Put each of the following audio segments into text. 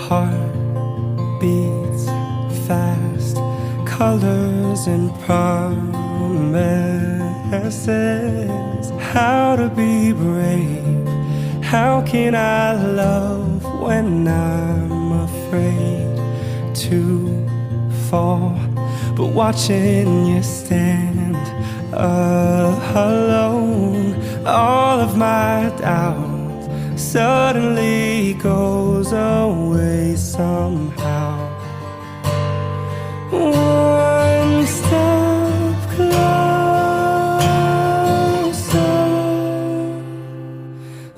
heart beats fast, colors and promises. How to be brave, how can I love when I'm afraid to fall? But watching you stand alone, all of my doubt suddenly goes away somehow. One step closer.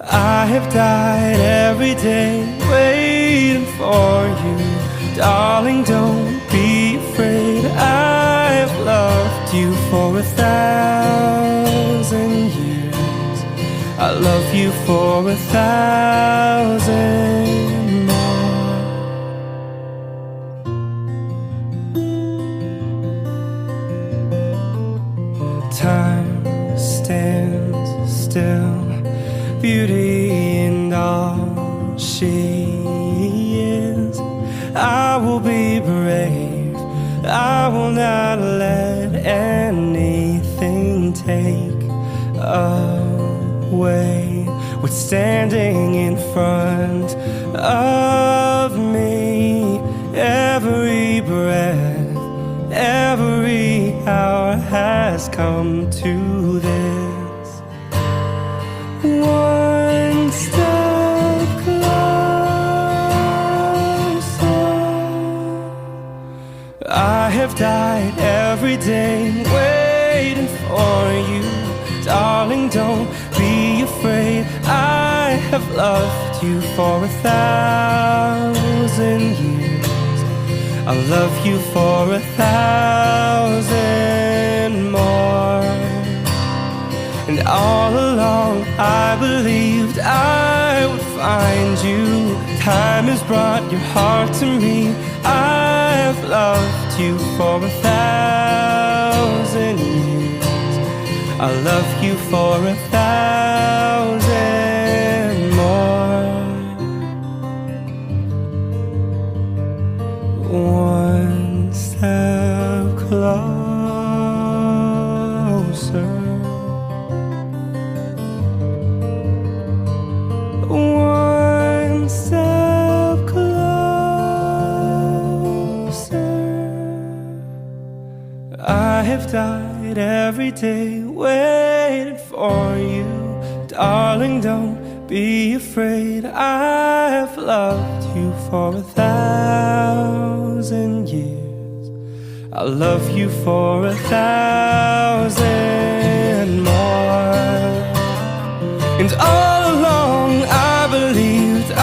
I have died every day waiting for you. Darling, don't be afraid. I have loved you for 1,000 years. I love you for 1,000 more. Time stands still, beauty in all she is. I will be brave, I will not let anything take away what's standing in front of me. Every breath, every hour has come to this. One step closer. I have died every day waiting for you. Darling, don't be afraid. I have loved you for 1,000 years. I'll love you for 1,000 more. And all along I believed I would find you. Time has brought your heart to me. I have loved you for 1,000 years. I'll love you for 1,000 more. One step closer. One step closer. I have died every day waiting for you. Darling, don't be afraid. I have loved you for 1,000 years. I'll love you for 1,000 more. And all along I believed I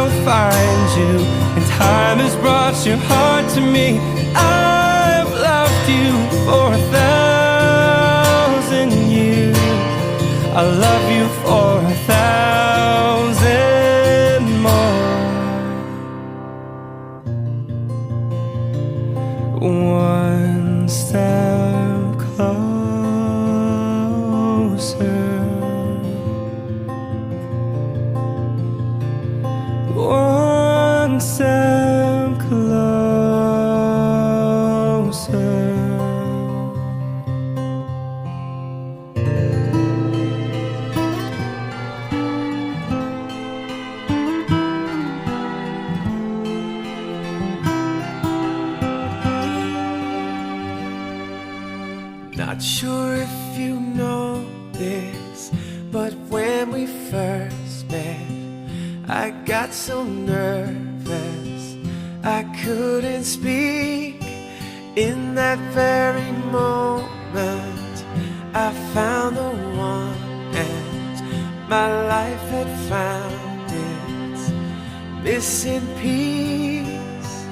would find you. And time has brought your heart to me. I've loved you for 1,000 years. I love you for 1,000 more. One step closer. One step closer. Not sure if you know this, but when we first met, I got so nervous I couldn't speak. In that very moment I found the one, and my life had found its missing piece.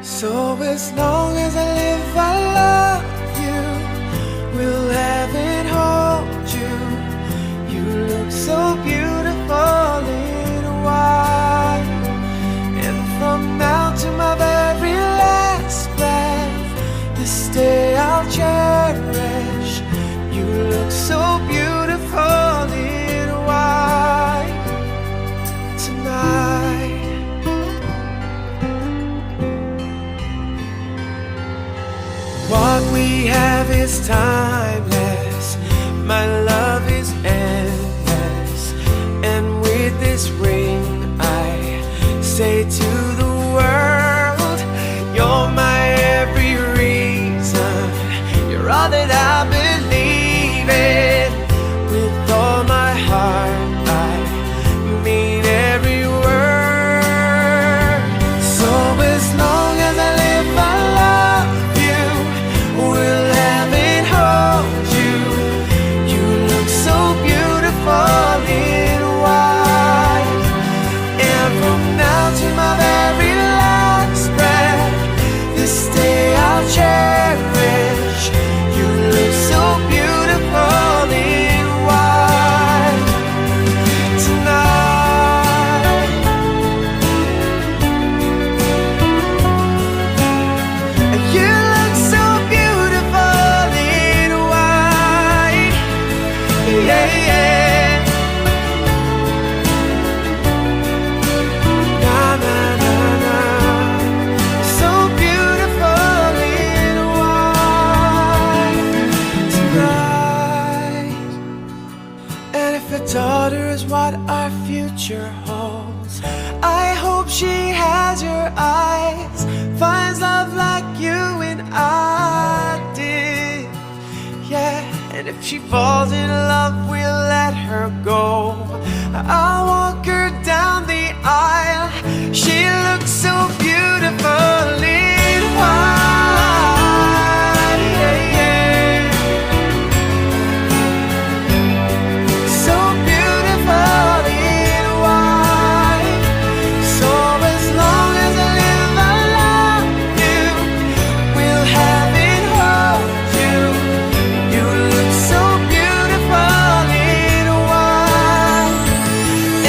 So as long as I live, I love you. Will heaven hold you? You look so beautiful in white. And from now to my very last breath, this day I'll cherish. You look so beautiful in white tonight. timeless. My love is endless. And with this ring, I say to the world, you're my every reason. You're all that I believe in. With all my heart, I mean every word. So as long as I live, I love you. Will have it hold you. You look so beautiful in white. And from now to my very last breath, this day I'll cherish. You look so beautiful in white tonight. You look so beautiful in white. Yeah, yeah. Na na na na. So beautiful in white tonight. And if a daughter is what our future holds, I hope she has your eyes, finds love like you and I did. Yeah, and if she falls in love, we'll let her go. I'll walk her down the aisle. She looks so beautiful in white. Yeah, yeah. So beautiful in white. So as long as I live, I love you. We'll have it hold you. You look so beautiful in white.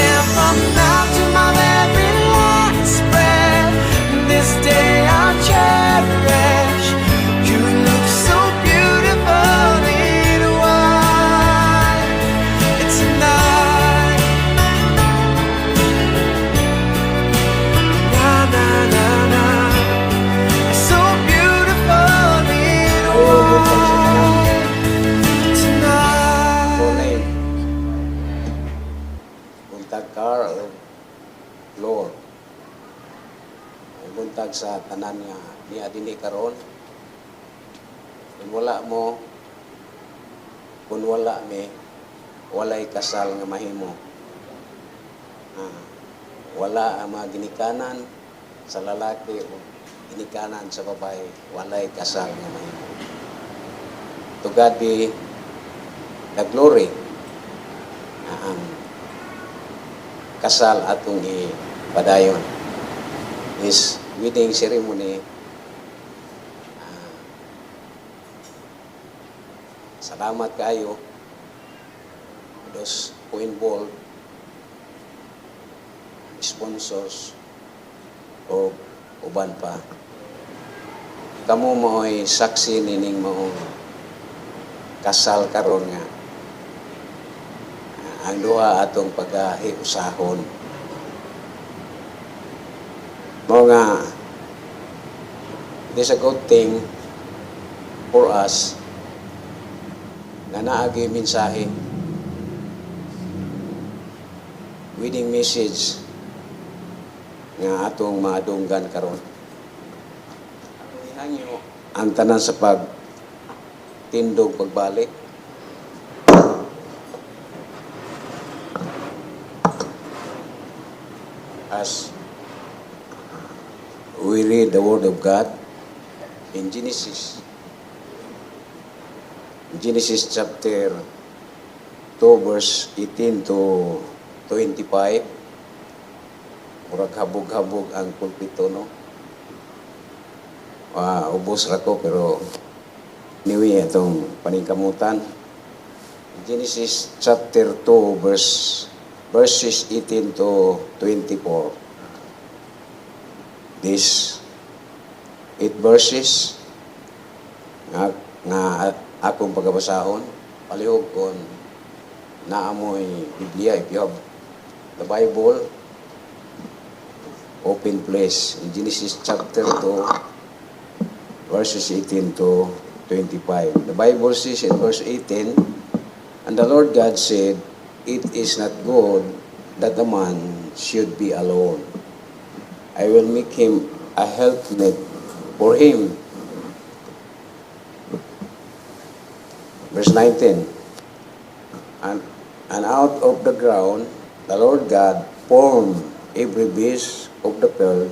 And from now to my very last breath, this day I'll cherish. You look so beautiful in white tonight. Na na na na. So beautiful in white tonight. Kulay. Buntag car o floor. Buntag sa tanan nga niya dinhi karon. Kung wala mo, kung wala mi, walay kasal nga mahimo. Wala ang mga ginikanan sa lalaki o ginikanan sa babae, walay kasal nga mahimo. To God be the glory na ang kasal atong ipadayon is wedding ceremony. Salamat kayo those who involved, sponsors o uban pa. Kamu mo'y saksi nining moong kasal karon nga ang duha atong paghiusahon. Mo nga it is a good thing for us na naagi mensahe, wedding message nga atong madunggan karon. Atong ihangyo ang tanan sa pagtindog pagbalik. As we read the Word of God in Genesis chapter 2 verse 18 to 25. Murag habog-habog ang pulpito, no? Ubos ra ko, pero anyway, itong paningkamutan. Genesis chapter 2 verses 18 to 24. These 8 verses nga akong pagabasahon, palihog kon naamoy Biblia. If you have the Bible, open place in Genesis chapter 2 verses 18 to 25. The Bible says in verse 18, "And the Lord God said, It is not good that the man should be alone. I will make him a helpmate for him." Verse 19, and out of the ground the Lord God formed every beast of the field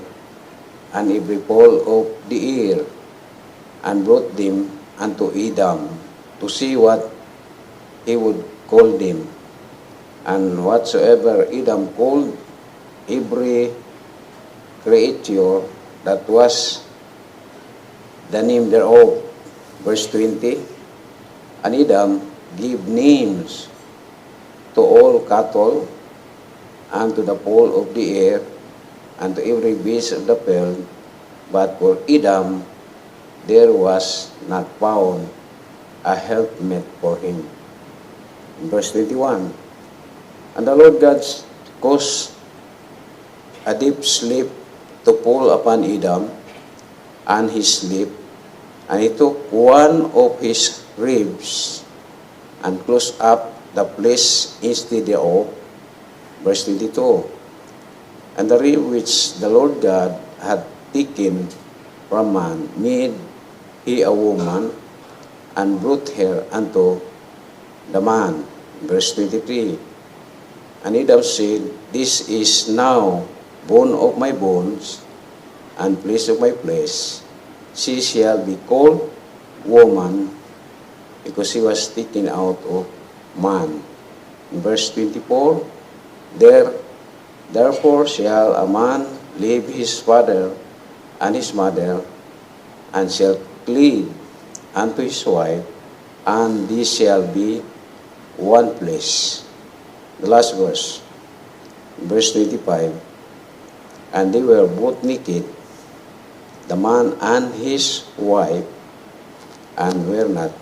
and every fowl of the air, and brought them unto Adam to see what he would call them. And whatsoever Adam called every creature, that was the name thereof. Verse 20, and Adam gave names to all cattle, and to the fowl of the air, and to every beast of the field. But for Adam there was not found a helpmate for him. In verse 21, and the Lord God caused a deep sleep to fall upon Adam, and he slept, and he took one of his ribs, and closed up the place instead thereof. Verse 22, and the rib which the Lord God had taken from man made he a woman, and brought her unto the man. Verse 23, and Adam said, This is now bone of my bones, and flesh of my flesh. She shall be called woman, because she was taken out of man. In verse 24, Therefore shall a man leave his father and his mother, and shall cleave unto his wife, and they shall be one flesh. The last verse, verse 25, and they were both naked, the man and his wife, and were not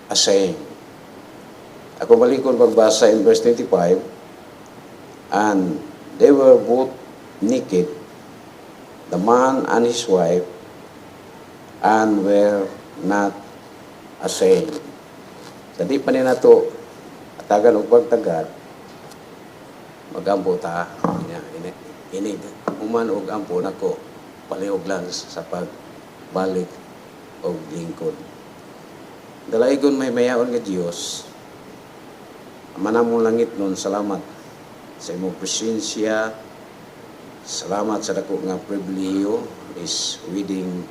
ashamed. Ako balikon pagbasa in verse 25, and they were both naked, the man and his wife, and were not ashamed. Dadi pa nila ito, atagan o pagtagad, magampo ta, inid, uman og ampo nako, palihog lang sa pagbalik o lingkod. Dalaigon may mayaon nga Diyos, manamong langit nun, salamat sa imong presensya, salamat sa dako nga pribilehiyo is wedding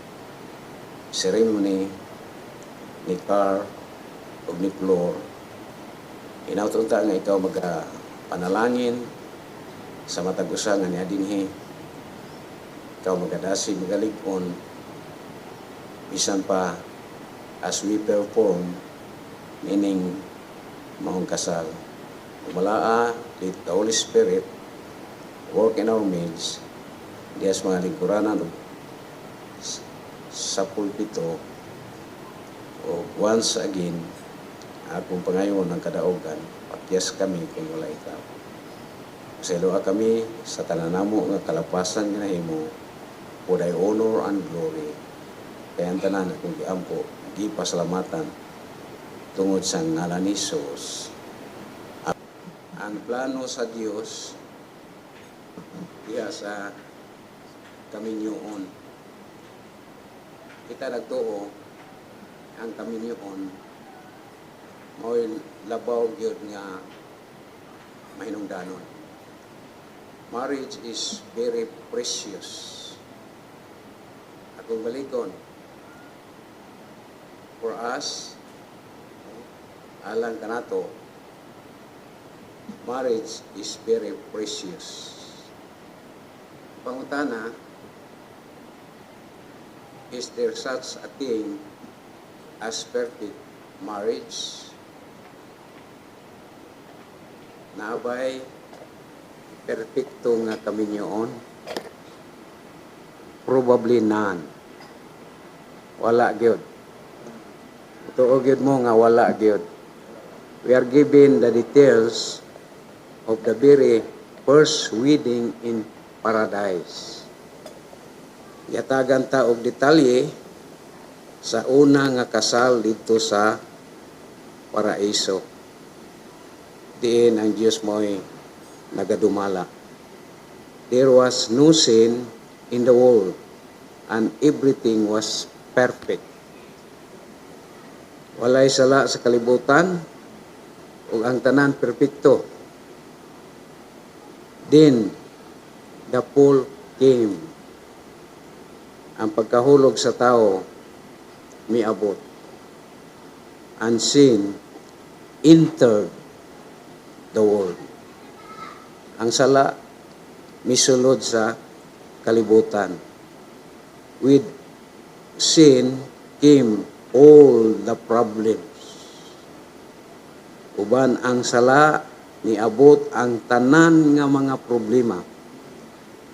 ceremony ni Carl o ni Flor. Inautunta nga ikaw panalangin sa matag usa nga niya dinhi, ikaw magadasi magalig-on bisan pa as we perform, meaning mahong kasal. Umalaa, let the Holy Spirit work in our midst, diyas mga lingkuranan sa pulpito, o once again, akong pangayon ng kadaugan, pakyas kami kung wala ikaw. Pasayloa kami sa tananamo nga kalapasan nga nahimo, for thy honor and glory. Kaya ang tanan akong giampo, gipasalamatan, tungod sa ngalan ni Jesus. Ang plano sa Diyos diya sa kaminyoon. Kita nagtuo ang kaminyoon mo'y labaw gyud nga mahinungdanon. Marriage is very precious. Akong balikon, for us, alang kanato, marriage is very precious. Pangutana, is there such a thing as perfect marriage? Naabay perfecto nga kaminyoon? Probably none. Wala gyud. Tuo gyud mo nga wala gyud. We are given the details of the very first wedding in paradise. Yatagan ta og detalye sa una nga kasal dito sa paraiso. Diin ang Diyos mo'y nagadumala. There was no sin in the world and everything was perfect. Walay sala sa kalibutan ug ang tanan perpekto. Then the fall came. Ang pagkahulog sa tao miabot. And sin entered the world. Ang sala misulod sa kalibutan. With sin came all the problems. Uban ang sala niabot ang tanan nga mga problema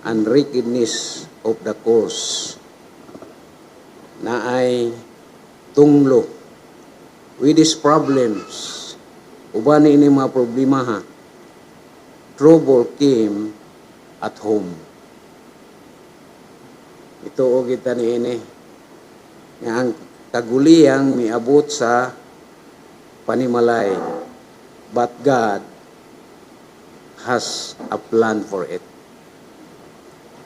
and wickedness of the course na ay tunglo. With these problems, uban ini mga problema ha, trouble came at home. Ito o kita ni ini nga ang kaguliyang miabot sa panimalay, but God has a plan for it.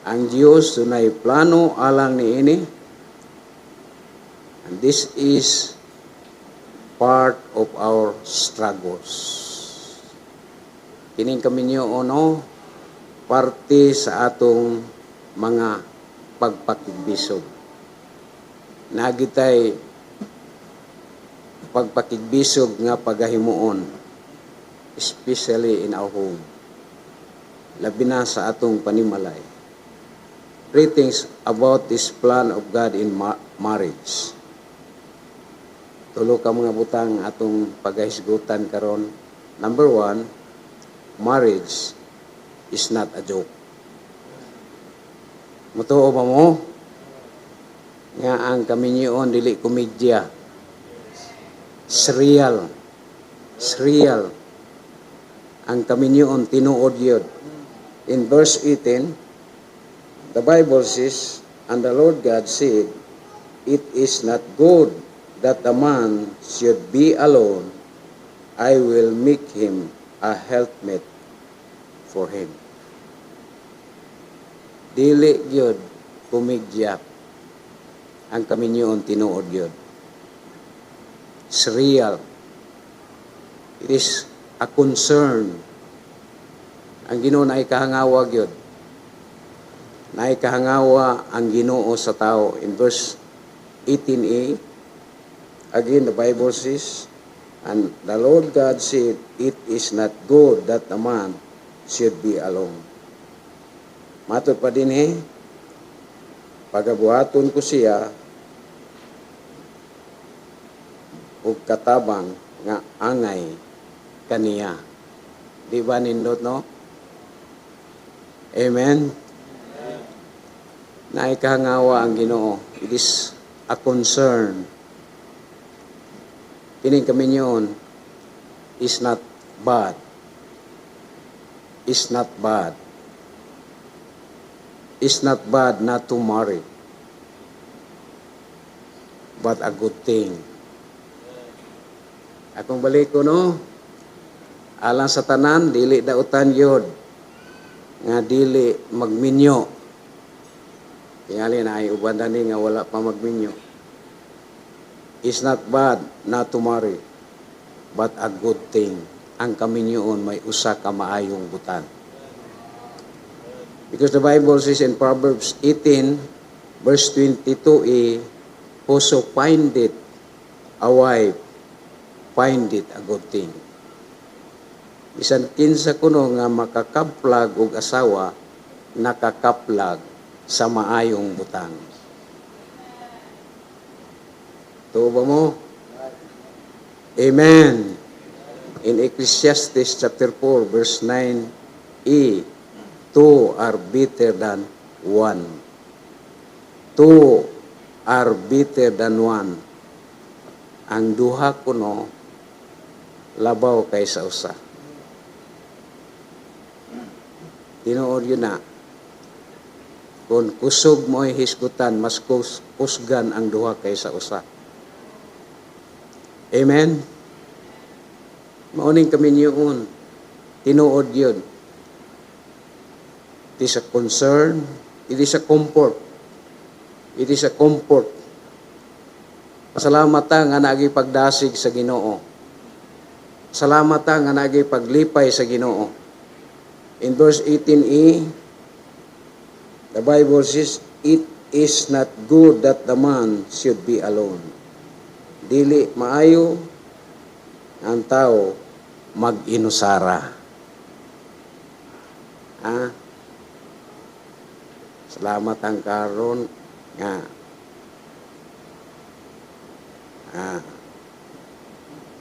Ang Diyos dunay plano alang ni ini, and this is part of our struggles. Kining kami niyo ono, parte sa atong mga pagpakigbisog. Nagitay pagpakigbisog nga pagahimuon, especially in our home. Labi na sa atong panimalay. Three things about this plan of God in marriage. Tulo ka mga butang atong paghisgutan karon. Number 1, marriage is not a joke. Mutuo ba mo? Nga ang kaminyoon dili komedya. Surreal. Surreal. Ang kaminyoon tinuod yun. In verse 18, the Bible says, and the Lord God said, it is not good that a man should be alone. I will make him a helpmate for him. Dili gyud komedya ang kaminyoon tinuod gyud. It's real. It is a concern. Ang Ginoo na ikahangawa gyud. Na ikahangawa ang Ginoo sa tao. In verse 18a, again the Bible says, and the Lord God said, it is not good that a man should be alone. Matod pa din pagabuhaton ko siya ug katabang nga angay kaniya. Di ba nindot no? Amen? Na ikahangawa ang Ginoo. It is a concern. Kining kaminyoon is not bad. Is not bad. It's not bad not to marry, but a good thing. Akong balik ko no, alang sa tanan, dili dautan yod, nga dili magminyo. Tingali na ay uban dani nga wala pa magminyo. It's not bad not to marry, but a good thing. Ang kaminyoon may usa ka maayong butan. Because the Bible says in Proverbs 18, verse 22, whoso findeth a wife, findeth a good thing. Bisan kinsa kuno nga makakaplag og asawa, nakakaplag sa maayong butang. Tuo ba mo? Amen. In Ecclesiastes chapter 4, verse 9, two are better than one. Two are better than one. Ang duha kuno labaw kaysa usa. Tinuod yun na. Kung kusog mo ay hisgutan, mas kusgan ang duha kaysa usa. Amen? Mauning kami niyoon. Tinuod yun. It is a concern. It is a comfort. It is a comfort. Pasalamat ta nga nagi pagdasig sa Ginoo. Salamat ta nga nagi paglipay sa Ginoo. In verse 18e, the Bible says, "It is not good that the man should be alone." Dili maayo ang tao mag-inusara. Salamat ang karon nga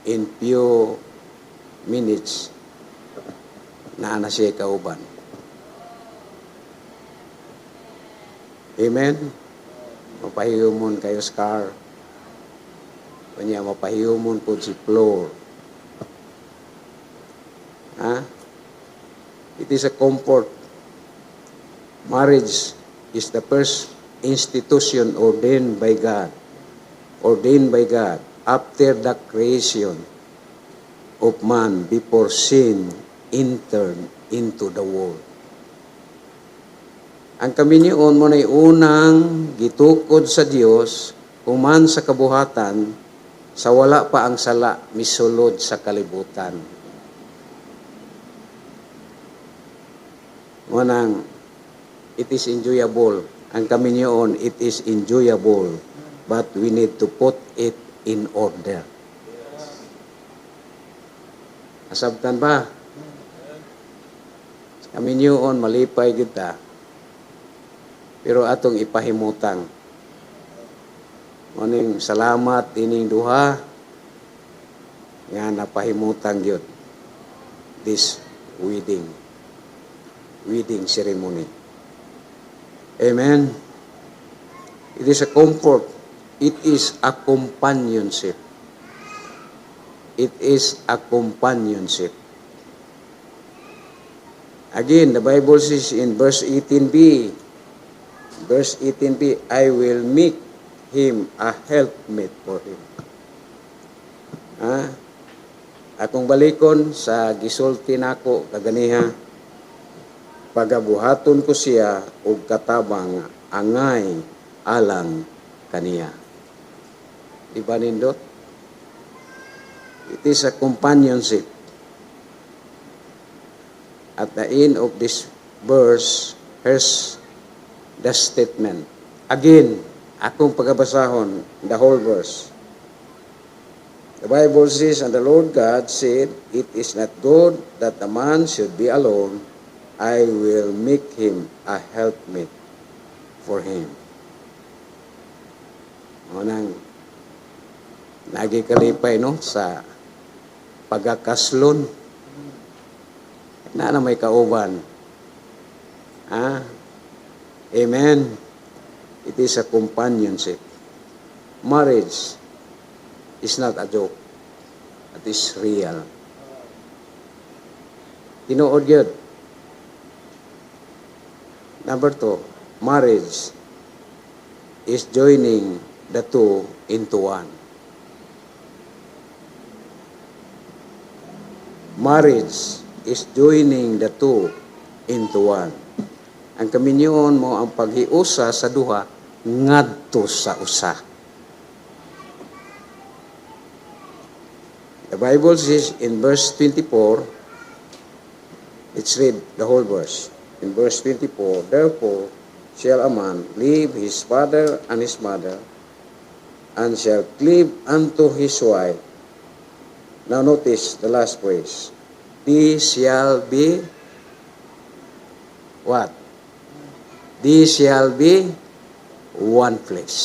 in few minutes na siya kauban. Amen? Mapahiyumon kayo Scar. Kanya mapahiyumon po si Floor. It is a comfort. Marriage is the first institution ordained by God after the creation of man before sin entered into the world. Ang kaminion mo na unang gitukod sa Dios human sa kabuhatan sa wala pa ang sala misulod sa kalibutan. Unang, it is enjoyable. Ang kaminion, it is enjoyable. But we need to put it in order. Asabtan ba? Kaminion, malipay kita. Pero atong ipahimutang. Muning salamat ining duha nga napahimutang yun. This wedding ceremony. Amen. It is a comfort. It is a companionship. It is a companionship. Again, the Bible says in verse 18b, I will make him a helpmate for him. Akong balikon sa gisulti nako kaganiha, pagabuhaton ko siya og katabang angay alang kaniya. Di ba nindot? It is a companionship. At the end of this verse, here's the statement. Again, akong pagabasahon, the whole verse. The Bible says, "And the Lord God said, It is not good that the man should be alone. I will make him a helpmate for him." Unang nagikalipay no sa pagakaslon na may kauban. Amen. It is a companionship. Marriage is not a joke. It is real. Tinuod yun. Number 2, marriage is joining the two into one. Marriage is joining the two into one. Ang kaminyon mo ang paghiusa sa duha ngadto sa usa. The Bible says in verse 24, let's read the whole verse. In verse 24, "Therefore shall a man leave his father and his mother, and shall cleave unto his wife." Now notice the last phrase. "They shall be" what? "They shall be one flesh."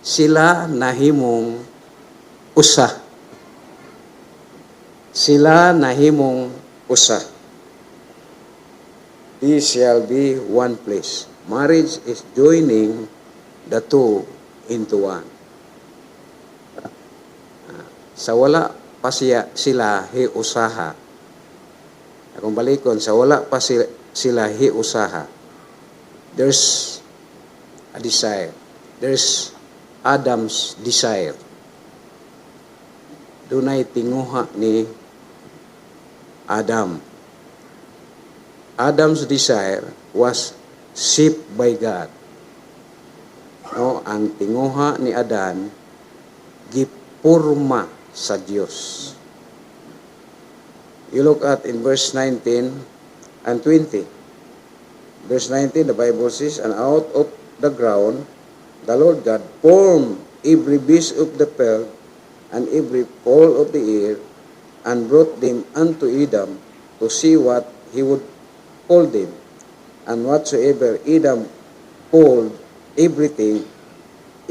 Sila nahimong usa. Sila nahimong usa. They shall be one flesh. Marriage is joining the two into one. Sa wala pa sila hiusaha. Akong balikon, sa wala pa sila hiusaha, there's a desire. There's Adam's desire. dunay tinguha ni Adam. Adam's desire was shaped by God. No, ang tinguha ni Adan gipurma sa Dios. You look at in verse 19 and 20. Verse 19, the Bible says, "And out of the ground the Lord God formed every beast of the field and every fowl of the air, and brought them unto Adam to see what he would call them. And whatsoever Adam called everything,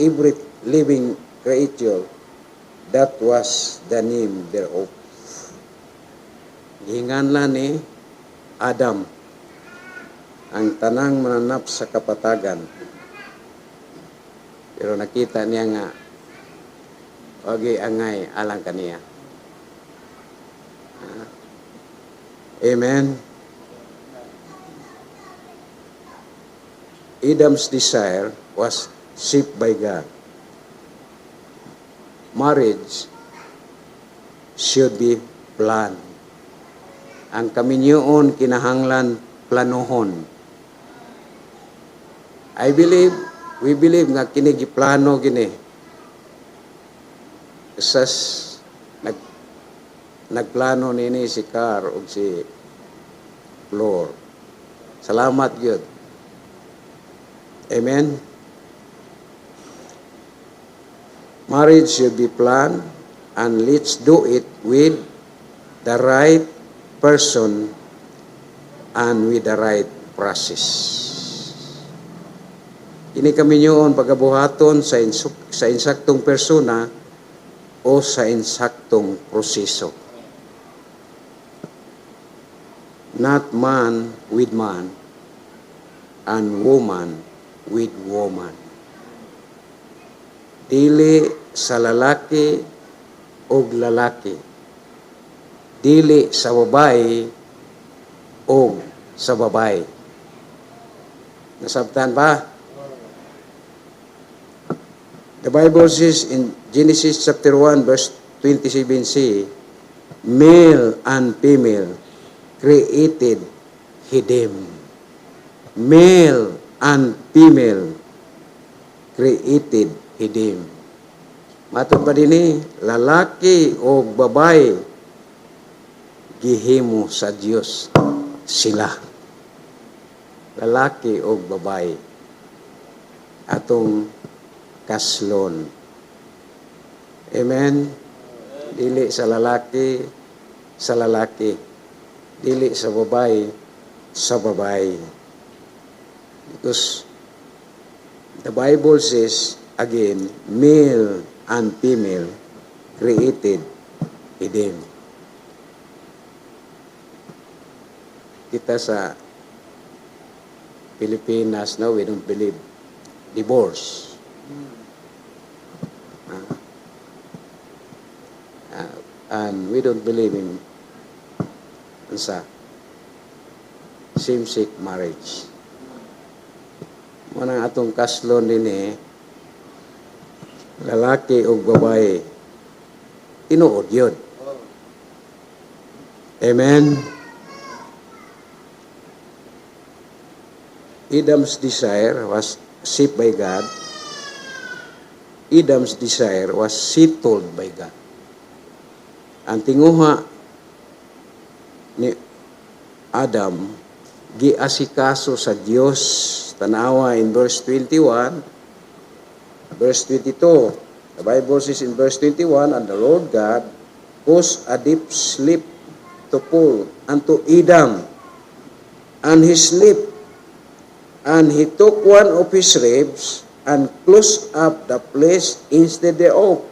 every living creature, that was the name thereof." Gihinganlan ni Adam ang tanang mananap sa kapatagan. Pero nakita niya nga, wagi angay alang kaniya. Amen. Adam's desire was shaped by God. Marriage should be planned. Ang kaminyoon kinahanglan planohon. We believe nga kini giplano gini. Sas nagplano nini si Car ug si Flor. Salamat gyud. Amen. Marriage should be planned, and let's do it with the right person and with the right process. Kini kaminyoon pagabuhaton sa insaktong persona o sa insaktong proseso. Not man with man and woman with woman. Dili sa lalaki o lalaki. Dili sa babae o sa babae. Nasabtan ba? The Bible says in Genesis chapter 1 verse 27c, male and female created he them. Male and female created he them. Matod pa din lalaki o babae gihimo sa Dios sila. Lalaki o babae atong kaslon. Amen. Dili sa lalaki sa lalaki. Dili sa babae sa babae. Because the Bible says again, male and female created Eden. Kita sa Pilipinas, no, we don't believe divorce. And we don't believe in same-sex marriage. Manang atong kaslon din lalaki o babae, tinuod yun. Amen. Adam's desire was shaped by God. Adam's desire was settled by God. Ang tinguha ni Adam giasikaso sa Dios. Tanawa in verse 21, verse 22. The Bible says in verse 21, "And the Lord God caused a deep sleep to fall unto Adam, and he slept, and he took one of his ribs and closed up the place instead thereof."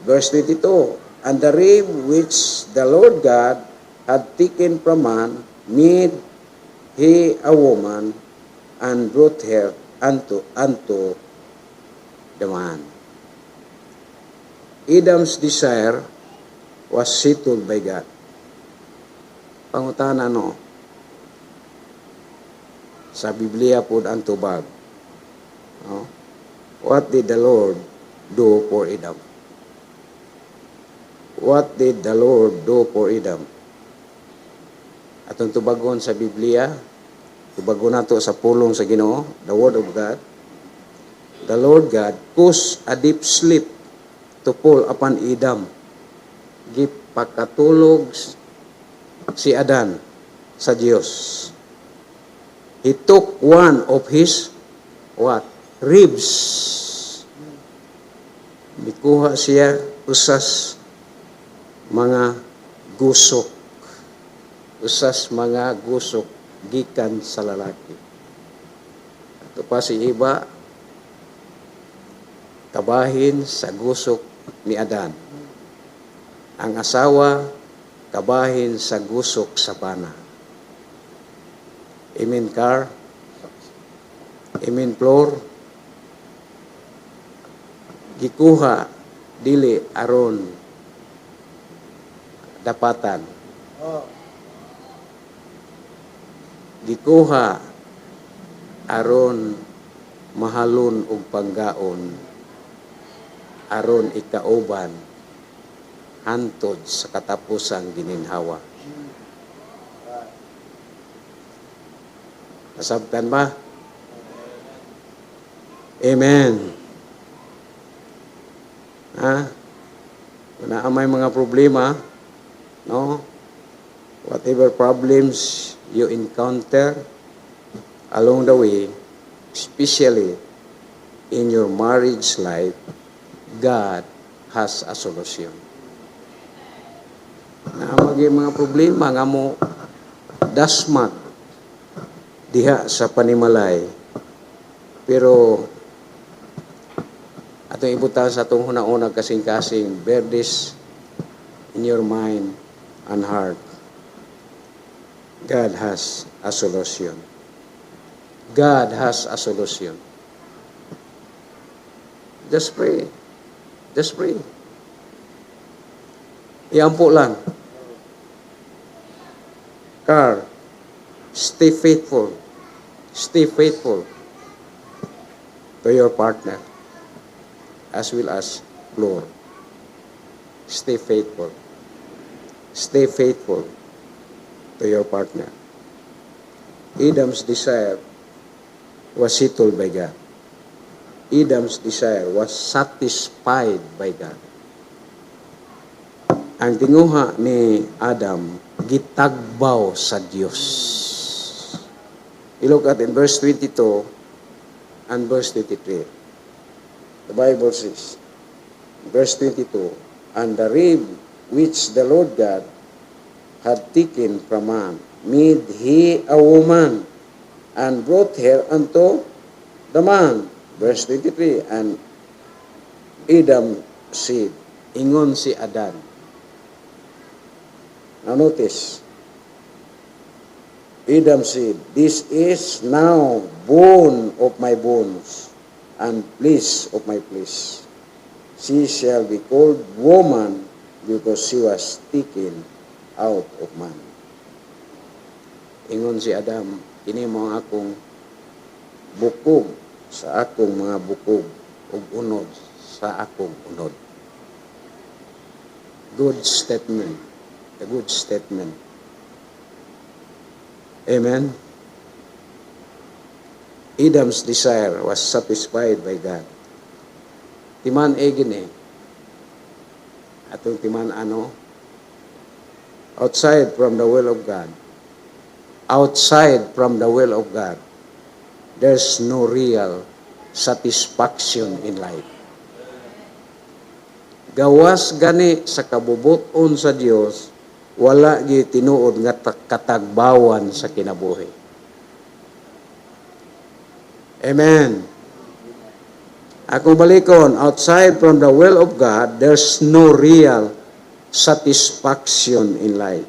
Verse 22, "And the rib which the Lord God had taken from man made he a woman, and brought her unto the man." Adam's desire was settled by God. Pangutana sa Biblia po ang tubag. What did the Lord do for Adam? What did the Lord do for Adam? Atong tubagon sa Biblia, tubagon nato sa pulong sa Ginoo, the Word of God. The Lord God caused a deep sleep to fall upon Adam. Gipakatulog si Adan sa Dios. He took one of his what? Ribs. Mikuha siya usas mga gusok. Usas mga gusok gikan sa lalaki. Ito pa si iba kabahin sa gusok ni Adan. Ang asawa kabahin sa gusok sa bana. Amen, car. Amen, floor. Gikuha dili aron dapatan. Gikuha aron mahalon og panggaon aron ikauban hantod sa katapusang gininhawa. Nasabtan ba? Amen. Ha? Kung may mga problema, no? Whatever problems you encounter along the way, especially in your marriage life, God has a solution. Na mga problema nga mo dasmat diha sa panimalay, pero atong ibutan sa atong hunahunag kasing-kasing, bear this in your mind and heart. God has a solution. God has a solution. Just pray. Just pray. Iampo lang. Car, stay faithful. Stay faithful to your partner as well as Lord. Stay faithful. Stay faithful to your partner. Adam's desire was settled by God. Adam's desire was satisfied by God. Ang tinguha ni Adam, gitagbaw sa Diyos. You look at in verse 22 and verse 23. The Bible says, verse 22, and the rib which the Lord God had taken from man, made he a woman, and brought her unto the man. Verse 23, and Adam said, ingon si Adan. Now notice, Adam said, this is now bone of my bones, and flesh of my flesh. She shall be called woman, because she was taken out of man. Ingon si Adam, kini mo ang akong bukog sa akong mga bukog ug unod sa akong unod. Good statement. A good statement. Amen. Adam's desire was satisfied by God. Timan egin atong timan outside from the will of God. Outside from the will of God, there's no real satisfaction in life. Gawas gani sa kabubuton sa Dios, wala gi tinuod nga katagbawan sa kinabuhi. Amen. Akong balikon, outside from the will of God, there's no real satisfaction in life.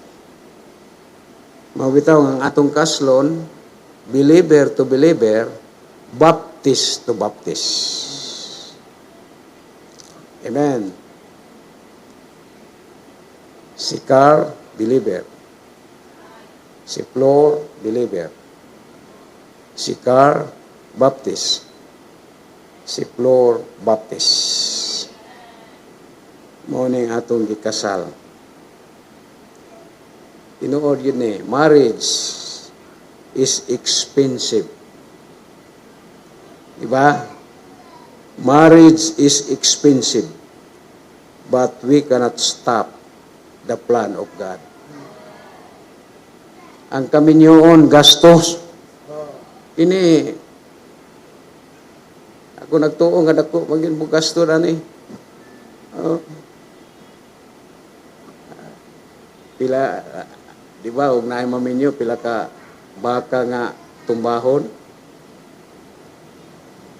Mabitaw ang atong kaslon, believer to believer, Baptist to Baptist. Amen. Si Carl, believer. Si Flor, believer. Si Carl, Baptist. Si Flor, Baptist. Mao ning atong gikasal. Tinuod yun marriage is expensive. Diba? Marriage is expensive, but we cannot stop the plan of God. Ang kaminyoon gastos. Ini ako nagtuo nga dako maging gasto na ni. Oh. Pila di ba og naay maminyo pila ka baka nga tumbahon,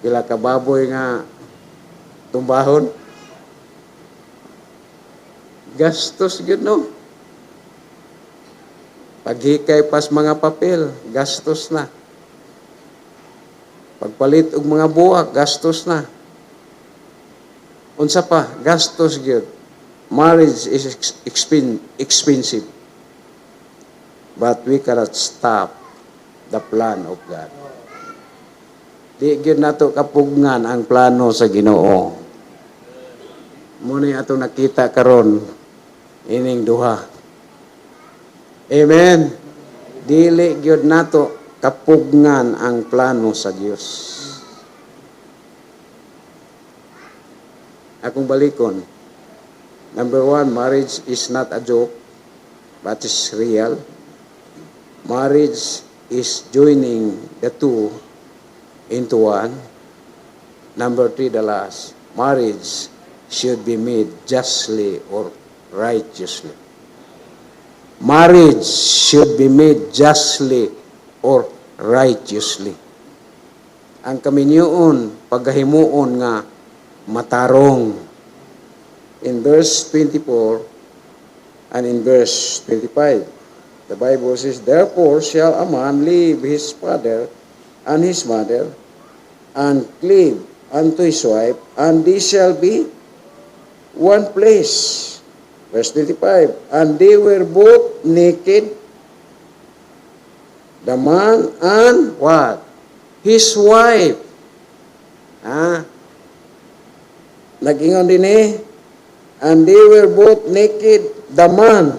pila ka baboy nga tumbahon, gastos gyud no. Paghikay pas mga papel, gastos na. Pagpalit og mga buwak, gastos na. Unsa pa, gastos gyud. Marriage is expensive. But we cannot stop the plan of God. Di gyud nato kapugnan ang plano sa Ginoo. Muna ato nakita karon ining duha. Amen. Dili gyud nato kapugnan ang plano sa Dios. Akong balikon. Number 1, marriage is not a joke, but is real. Marriage is joining the two into one. Number 3, the last. Marriage should be made justly or righteously. Marriage should be made justly or righteously. Ang kaminyoon, paggahimuon nga matarong. In verse 24 and in verse 25, the Bible says, therefore shall a man leave his father and his mother, and cleave unto his wife, and they shall be one place. Verse 25, and they were both naked, the man and what? His wife. Nag-ingon din and they were both naked, the man,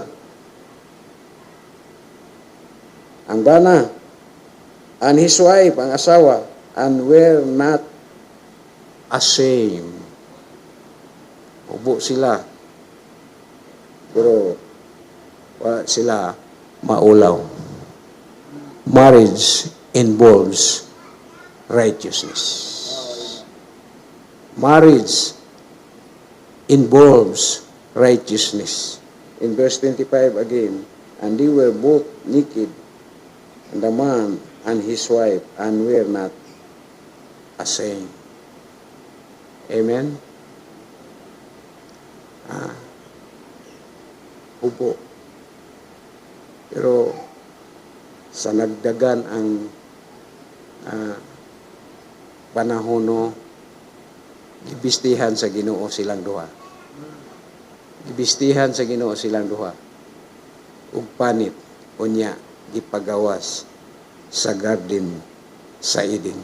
ang bana, and his wife, ang asawa, and were not ashamed. Ubo sila. Pero wala sila maulaw. Marriage involves righteousness. Marriage involves righteousness. In verse 25 again, and they were both naked, and the man and his wife, and were not ashamed. Amen? Upo. Pero sa nagdagan ang panahon no, gibistihan sa Ginoo silang duha. Gibistihan sa Ginoo silang duha. Ug panit unya gipagawas sa garden sa Eden.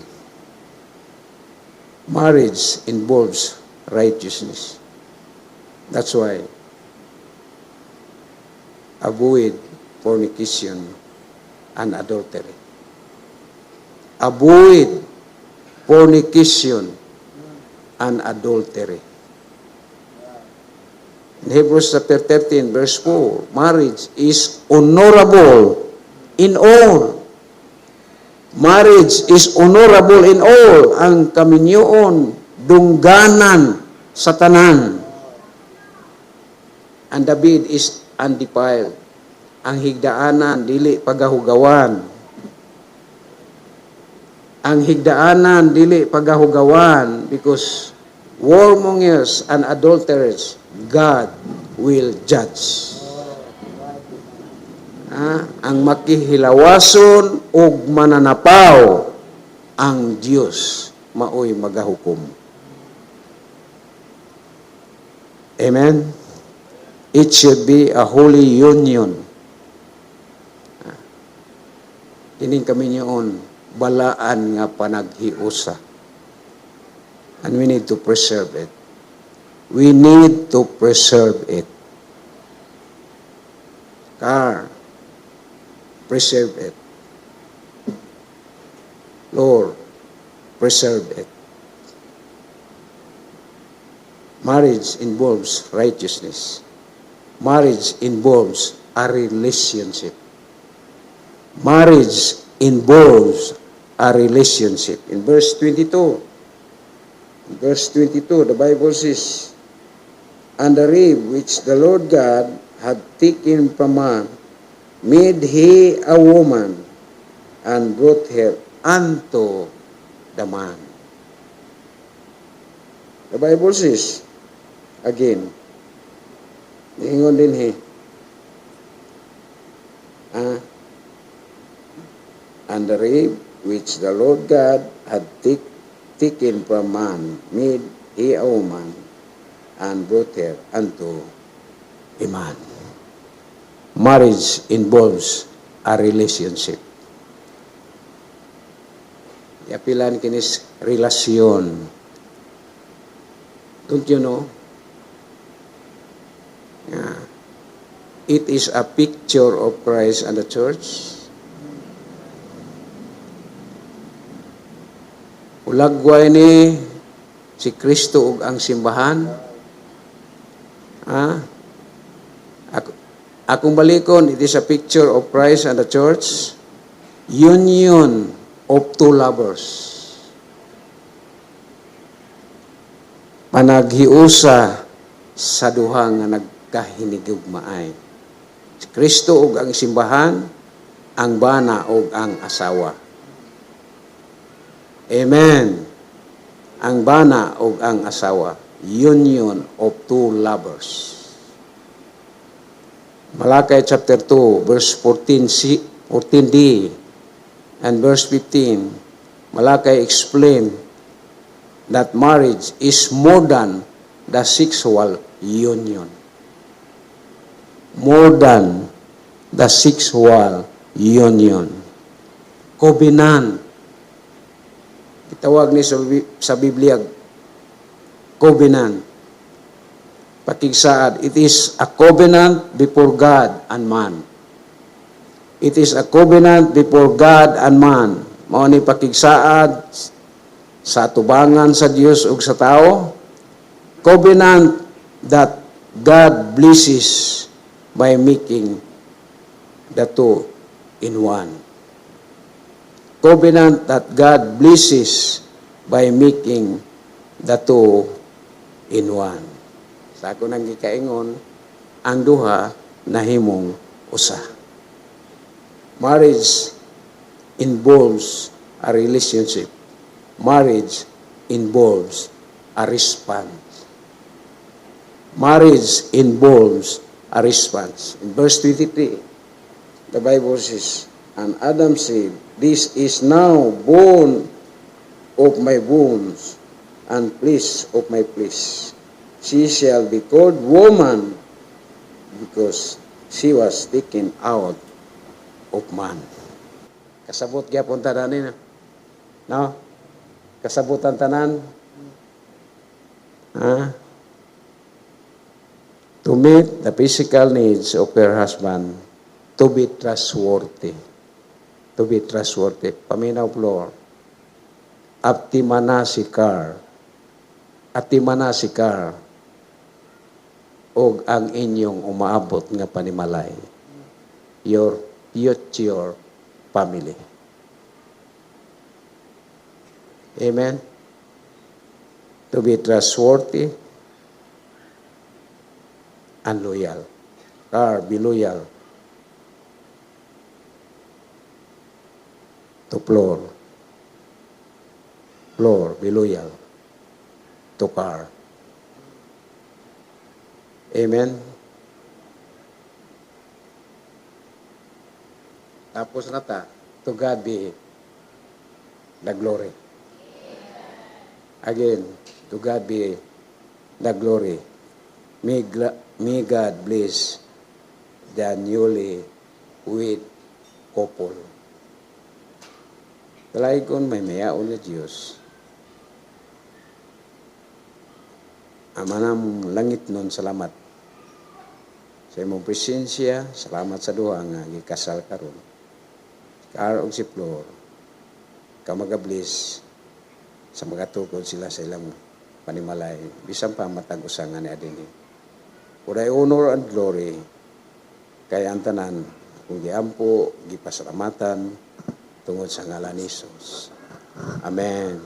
Marriage involves righteousness. That's why avoid fornication and adultery. Avoid fornication and adultery. In Hebrews chapter 13, verse 4, marriage is honorable in all. Marriage is honorable in all. Ang kaminyoon, dungganan sa tanan. And the bed is undefiled. Ang higdaanan, dili pagahugawan. Ang higdaanan, dili pagahugawan, because whoremongers and adulterers, God will judge. Ang makihilawason ug mananapaw, ang Dios maoy magahukom. Amen? It should be a holy union. Kining kami niyon, balaan nga panaghiusa. And we need to preserve it. We need to preserve it. Car, preserve it. Lord, preserve it. Marriage involves righteousness. Marriage involves a relationship. Marriage involves a relationship. In verse 22, the Bible says, "And the rib which the Lord God had taken from man, made he a woman, and brought her unto the man." The Bible says, again, niingon din he, "And the rib which the Lord God had taken from man, made he a woman, and brought her unto a man." Marriage involves a relationship. Yapilan kinis relasyon. Don't you know? Yeah. It is a picture of Christ and the church. Ulagway ni si Kristo ug ang simbahan. Akong balikon, it is a picture of Christ and the church. Union of two lovers. Managhiusa sa duha nga nagkahinigugmaay. Si Kristo ug ang simbahan, ang bana ug ang asawa. Amen. Ang bana ug ang asawa. Union of two lovers. Malakay chapter 2, verse 14d and verse 15. Malakay explain that marriage is more than the sexual union. More than the sexual union. Covenant. Itawag ni sa Biblia, covenant. Pakigsaad, it is a covenant before God and man. It is a covenant before God and man. Mao ni pakigsaad sa tubangan sa Dios ug sa tao. Covenant that God blesses by making the two in one. Covenant that God blesses by making the two in one. Sa ako nang gikaingon, ang duha nahimong usa. Marriage involves a relationship. Marriage involves a response. Marriage involves a response. In verse 23, the Bible says, "And Adam said, This is now bone of my bones, and flesh of my flesh. She shall be called woman, because she was taken out of man." Kasabot gyapon tanan ni, no? Kasabutan tanan. To meet the physical needs of her husband, to be trustworthy. To be trustworthy. Paminaw floor. Aptimana si car. Og ang inyong umaabot nga panimalay. Your future family. Amen? To be trustworthy and loyal. Car, be loyal. To floor. Floor, be loyal. To car. Amen? Tapos na ta. To God be the glory. Again, to God be the glory. May God bless the newly wed couple. Talay kon may mayaon na Diyos. Amanang langit nun, salamat. Sa imong presensya, salamat sa duha nga gikasal karon. Kaar og si Flor, kamagablis sa magatukod sila sa ilang panimalay. Bisan pa matag usangan ni adini. Uray honor and glory kay ang tanan kung giampo, gipasalamatan tungod sa ngalan ni Jesus. Amen.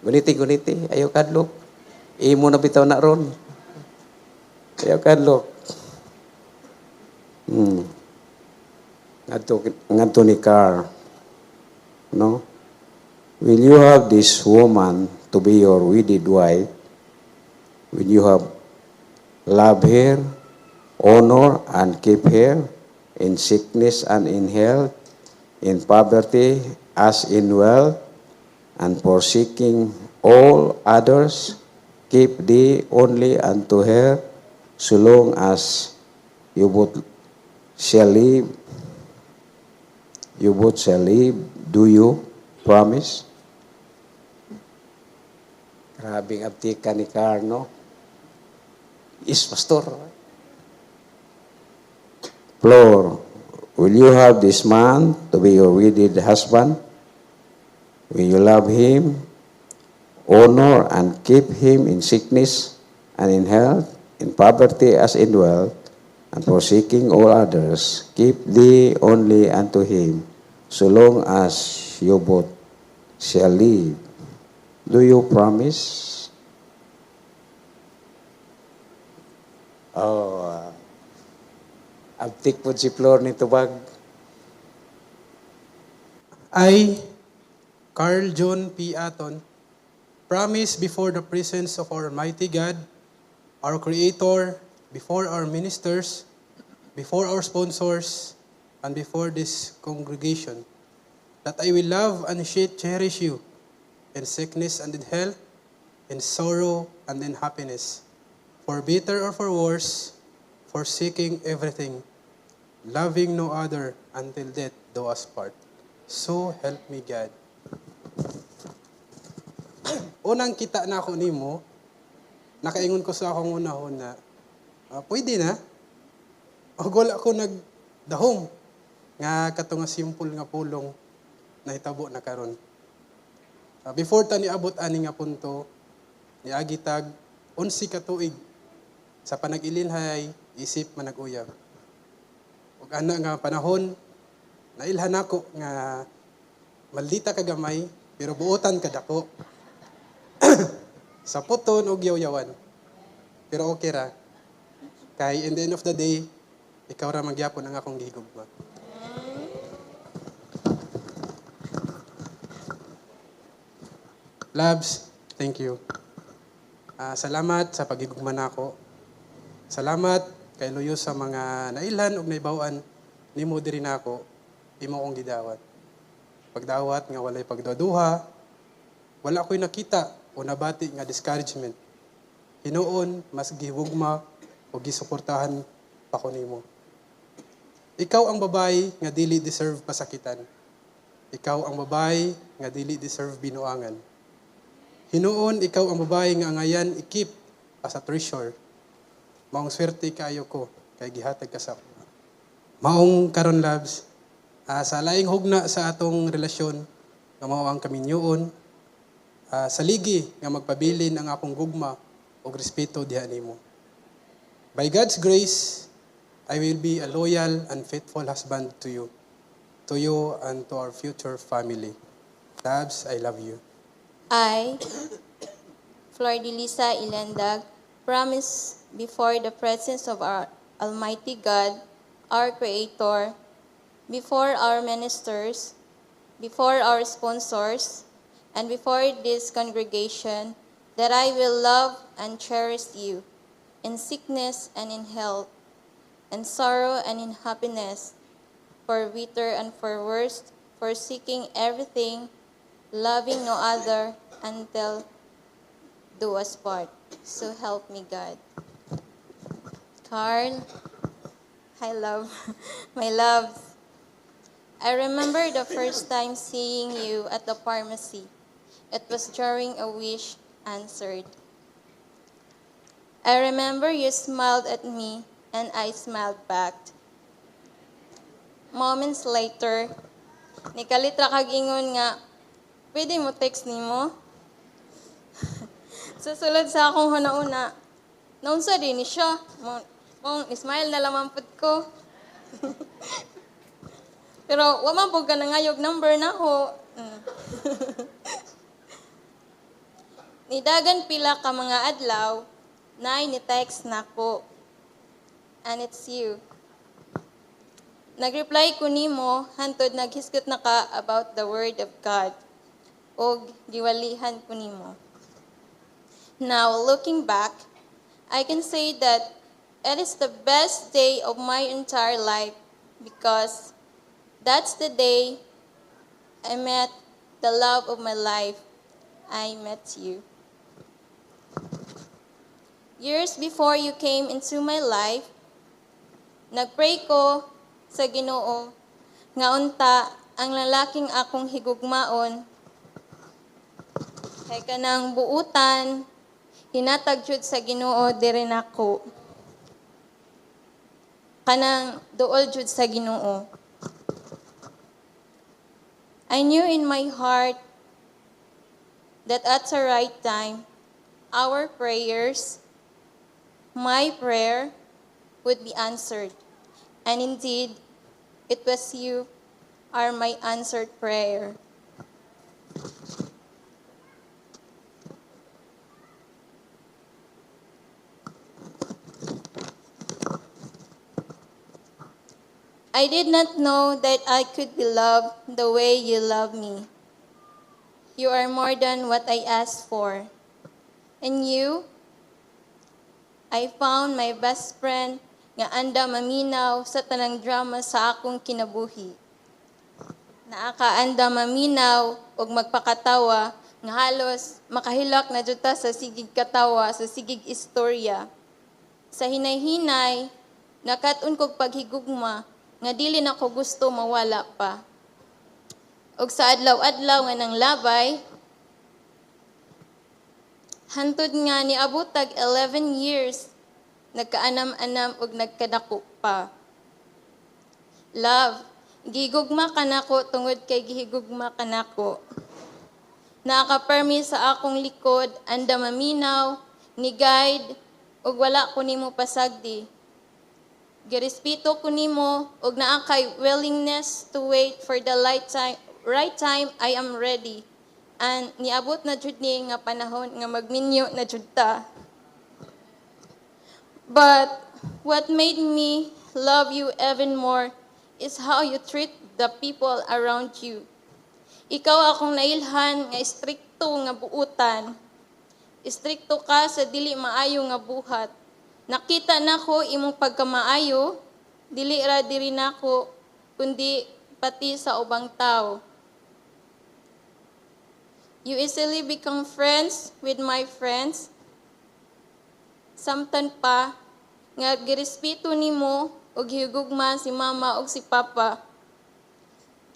Guniti, ayaw kadlok. Imo na bitaw na ron. Ayaw kadlok. Ngadto ni Carl. No? Will you have this woman to be your wedded wife? Will you have love her, honor, and keep her in sickness and in health, in poverty as in wealth, and forsaking all others, keep thee only unto her, so long as you both shall live. You both shall live. Do you promise? Grabing abtika ni Carno. Is pastor. Flor, will you have this man to be your wedded husband? Will you love him, honor, and keep him in sickness and in health, in poverty as in wealth, and forsaking all others, keep thee only unto him, so long as you both shall live? Do you promise? Oh, abtik po si Flor ni Tubag. I, Carl John P. Aton, promise before the presence of our Almighty God, our Creator, before our ministers, before our sponsors, and before this congregation, that I will love and cherish you in sickness and in health, in sorrow and in happiness, for better or for worse, forsaking everything, loving no other until death do us part. So help me God. Unang kita na ako nimo, nakaingon ko sa akong unahon na, pwede na. O wala ako nagdahom nga kato nga simple nga pulong na hitabo na karon. Before ta niabot ani nga punto, niagi tag 11 ka tuig sa panag-ilinhay, isip manag-uyab. Ug ana nga panahon, nailhan ako nga maldita ka gamay, pero buotan ka dako. Sa puton og yaw-yawan. Pero okay ra. Kay in the end of the day, ikaw ra magyapon ang akong gihigugma. Labs, thank you. Salamat sa pagigugma nako. Salamat kay luyo sa mga nailhan ug naibaw-an nimo diri nako, imo kong gidawat. Pagdawat nga walay pagduduha, wala ko'y nakita o nabati nga discouragement. Hinuon, mas gihugma o gisuportahan pa ko nimo. Ikaw ang babae nga dili deserve pasakitan. Ikaw ang babae nga dili deserve binuangan. Hinuon, ikaw ang babae nga angayan ikip as a treasure. Maong swerte kaayo ko kay gihatag ka sa ako. Maong karon labs, sa laing hugna sa atong relasyon nga mao ang kaminyoon, sa ligi nga magpabilin ang akong gugma o respeto diha nimo. By God's grace, I will be a loyal and faithful husband to you and to our future family. Labs, I love you. I, Flor de Lisa Ilendag, promise before the presence of our Almighty God, our Creator, before our ministers, before our sponsors, and before this congregation, that I will love and cherish you in sickness and in health, in sorrow and in happiness, for better and for worse, forsaking everything, loving no other until do us part. So help me God. Carl, I love, my love. I remember the first time seeing you at the pharmacy. It was during a wish answered. I remember you smiled at me, and I smiled back. Moments later, nikalitra kag ingon nga, pwede mo text nimo? Susulod sa akong huna-una, naunsa din ni siya. Ismail na lamang pud ko. Pero wala po ka nangayog number na ko. Nidagan pila ka mga adlaw, na ni-text na ko. And it's you. Nag-reply ko nimo, hantod naghisgot na ka about the Word of God. O giwalihan ko nimo. Now, looking back, I can say that it is the best day of my entire life because that's the day I met the love of my life. I met you. Years before you came into my life, nagpray ko sa Ginoo nga unta ang lalaking akong higugmaon kay kanang buutan hinatag jud sa Ginoo diri nako kanang duol jud sa Ginoo. I knew in my heart that at the right time our prayers, my prayer, would be answered. And indeed, it was you are my answered prayer. I did not know that I could be loved the way you love me. You are more than what I asked for. And you, I found my best friend nga anda maminaw sa tanang drama sa akong kinabuhi. Naakaanda maminaw ug magpakatawa nga halos makahilak na jud ta sa sigig katawa sa sigig istorya. Sa hinay-hinay, nakat-un kog paghigugma nga dili na ko gusto mawala pa. Ug sa adlaw-adlaw nga nang labay, hantod nga niabot tag 11 years, nagkaanam-anam ug nagkadako pa. Love, gihigugma ka nako tungod kay gihigugma ka nako. Nakapermi sa akong likod, anda maminaw, ni guide, ug wala ko nimo pasagdi. Girespeto ko nimo ug naa kay willingness to wait for the right time I am ready. And niabot na jud ni nga panahon nga magminyo na jud ta. But what made me love you even more is how you treat the people around you. Ikaw akong nailhan nga istrikto nga buutan. Istrikto ka sa dili maayo nga buhat. Nakita nako imong pagkamaayo, dili ra diri nako kundi pati sa ubang tao. You easily become friends with my friends. Samtang pa, nga girespeto nimo ug higugma si mama ug si papa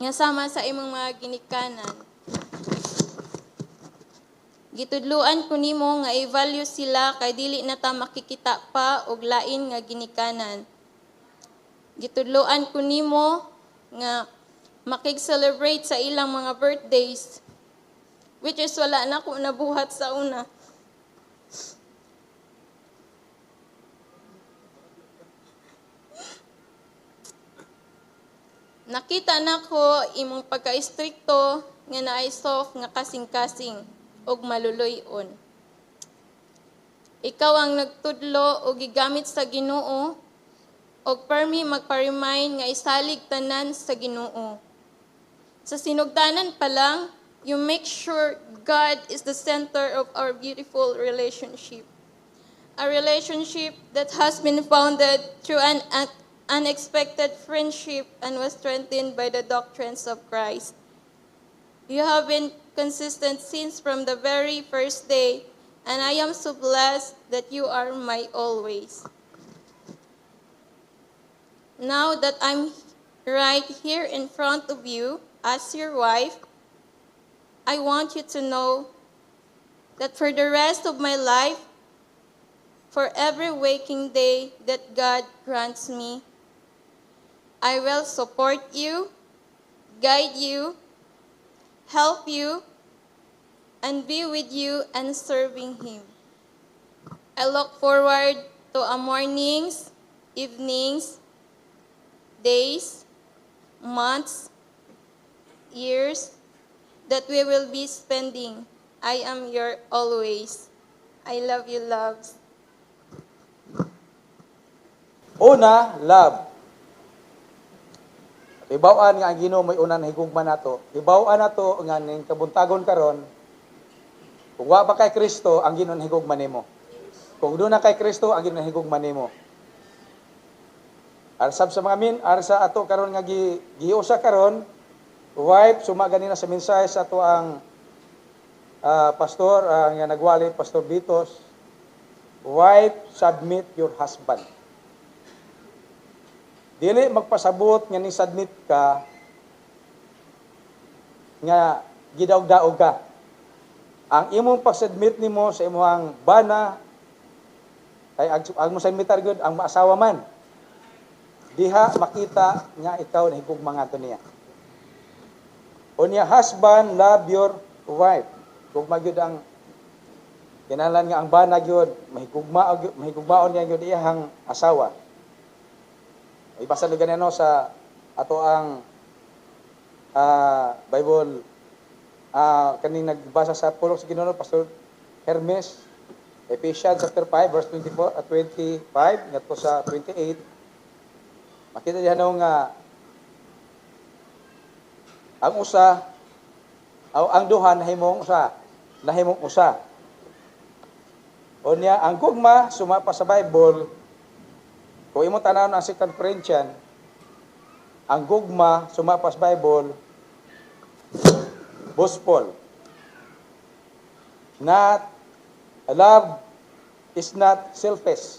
nga sama sa imong mga ginikanan. Gitudluan ko nimo nga i-value sila kay dili na ta makikita pa og lain nga ginikanan. Gitudluan ko nimo nga makig-celebrate sa ilang mga birthdays, which is wala na ko nabuhat sa una. Nakita nako imong pagka-istrikto nga naay soft nga kasing-kasing og maluluyon. Ikaw ang nagtudlo og gigamit sa Ginoo og permi magpa-remind nga isalig tanan sa Ginoo. Sa sinugdanan pa lang, you make sure God is the center of our beautiful relationship. A relationship that has been founded through an unexpected friendship and was strengthened by the doctrines of Christ. You have been consistent since from the very first day, and I am so blessed that you are my always. Now that I'm right here in front of you as your wife, I want you to know that for the rest of my life, For every waking day that God grants me, I will support you, guide you, help you, and be with you and serving Him. I look forward to our mornings, evenings, days, months, years that we will be spending. I am your always. I love you, loves. Una, love. Ibawaan nga ang Ginoo may unang higugma nato. Ibawaan nato nga ning kabuntagon karon. Kung wa pa kay Kristo, ang Ginoo higugma nimo. Kung doon na kay Kristo, ang Ginoo higugma nimo. Arsab sa mga arsa ato karon nga giusa karon, wife suma ganina sa mensahe sa ato ang pastor nga nagwali, Pastor Bitos. Wife, submit your husband. Dili magpasabot nga ni submit ka nga gidaog-daog ka. Ang imong pag-submit nimo sa imong bana kay ang mo submitar gud ang maasawa man. Diha makita nga ikaw nahigugma ngadto niya. Unya, husband, love your wife. Gugma gyud ang kinahanglan nga ang bana gyud mahigugmaon niya gyud iyang asawa. Ibasa na ganyan sa ato ang Bible, kaning nagbasa sa pulong sa Ginoo, Pastor Hermes, Ephesians chapter 5, verse 24 at 25, ngadto sa 28, makita diyan nga ang usa, ang duha nahimong usa. Unya, ang gugma, sumapa sa Bible, kung imo tanawon ang 2 Corinthians, ang gugma, sumapas Bible, gospel. Love is not selfish.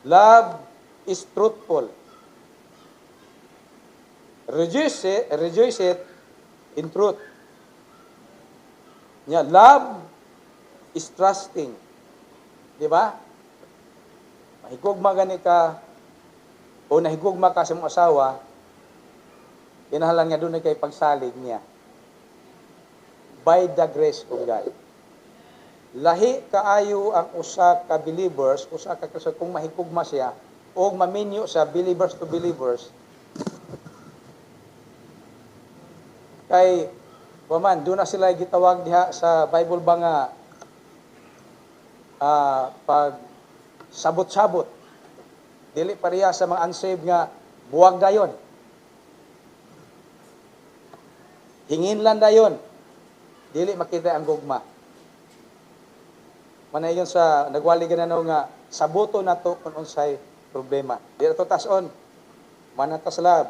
Love is truthful. Rejoice it in truth. Love is trusting. Di ba? Mahigugma gani ka o nahigugma ka sa mong asawa, kinahanglan nga doon kay pagsalig niya. By the grace of God. Lahi kaayo ang usa ka believers, usa ka Kristo kung mahigugma siya o maminyo sa believers to believers. Kay waman, doon na sila gitawag diha sa Bible ba nga pag sabot-sabot. Dili pareha sa mga unsaved nga buwag dayon. Hinginlan dayon. Dili makita ang gugma. Manayon sa nagwali ganano nga sabuto nato kung unsay problema. Dili to tason. Manatas love.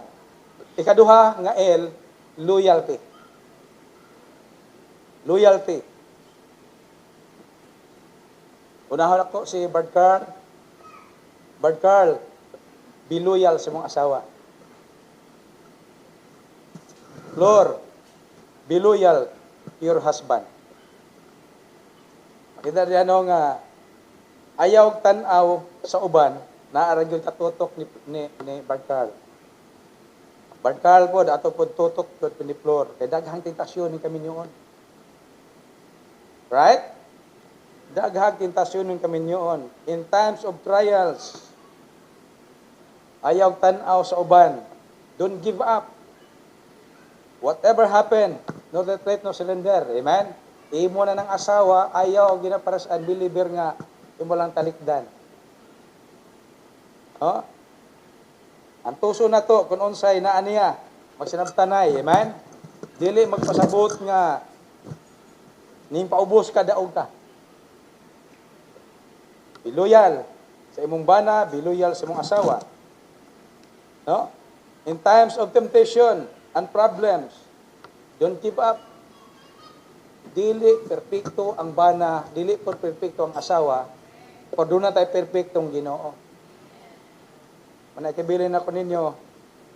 Ikaduha nga L, loyalty. Loyalty. Unahon ako si Bart Carl. Bart Carl, be loyal sa mong asawa. Flor, be loyal to your husband. Makita diyan nga ayaw tan-aw sa uban, naarag yung katutok ni Bart Carl. Bart Carl po, ato po tutok po ni Flor. Kaya daghang tentasyon ni kami niyon. Right? Daghang tentasyon ng kami niyon. In times of trials, ayaw tanaw sa uban. Don't give up. Whatever happen, no retreat, no surrender. Amen? Imo na ng asawa, ayaw ginapara sa unbeliever nga, imo lang talikdan. Oh? Ang tuso na to, kung unsay na aniya, magsinabtanay. Amen? Dili magpasabot nga, ning paubos ka, daog ka. Be loyal sa imong bana, be loyal sa imong asawa. No? In times of temptation and problems, don't give up. Dili perpekto ang bana, dili por perpekto ang asawa, por doon na tayo perpektong Ginoo. Manakabilin ako ninyo,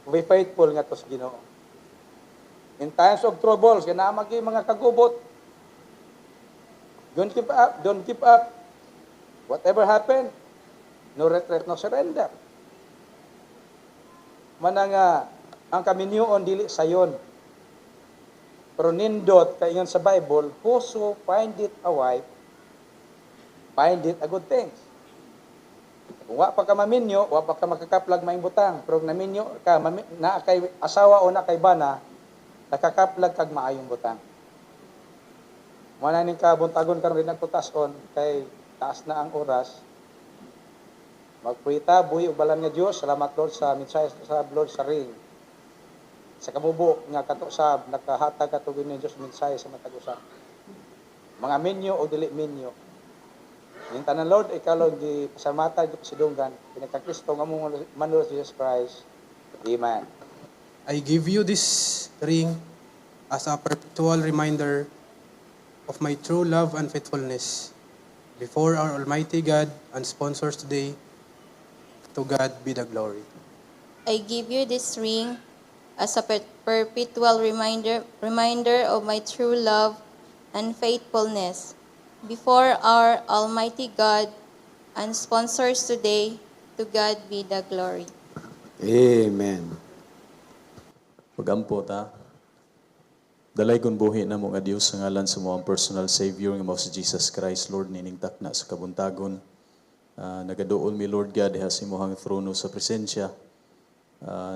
be faithful nga tos Ginoo. In times of troubles, kinamagi mga kagubot, don't give up, don't give up. Whatever happened, no retreat, no surrender. Mananga ang kaminyoon dili sayon. Pero nindot kaingon sa Bible, whoso find it a wife, find it a good thing. Kung wa pa ka maminyo, wa pa ka makakaplag maing butang. Pero kung naminyo ka, na kay asawa o na kay bana, nakakaplag kag maayong butang. Muna ning kabuntagon karon rin nagputason kay taas na ang oras. Magprita, buhi ug balan nga Dios. Salamat Lord sa mensahe sa Lord sa ring. Sa kabubo nga katusab nakahatag katugin ni Dios mensahe sa matag usa. Mga minyo o dili minyo. Yung tanan Lord, ikaw Lord, di pasalamatan, di pasidunggan. Pinagka-Kristo nga mong Manlord Jesus Christ. Amen. I give you this ring as a perpetual reminder of my true love and faithfulness before our Almighty God and sponsors today. To God be the glory. I give you this ring as a perpetual reminder of my true love and faithfulness before our Almighty God and sponsors today. To God be the glory. Amen. Pagampo ta. Dalay kong buhi na mo nga Dios sa ngalan sa mo ang personal Savior nga mo si Jesus Christ, Lord, nining takna sa kabuntagon. Nagaduol mi, Lord God, diha sa imong trono sa presensya.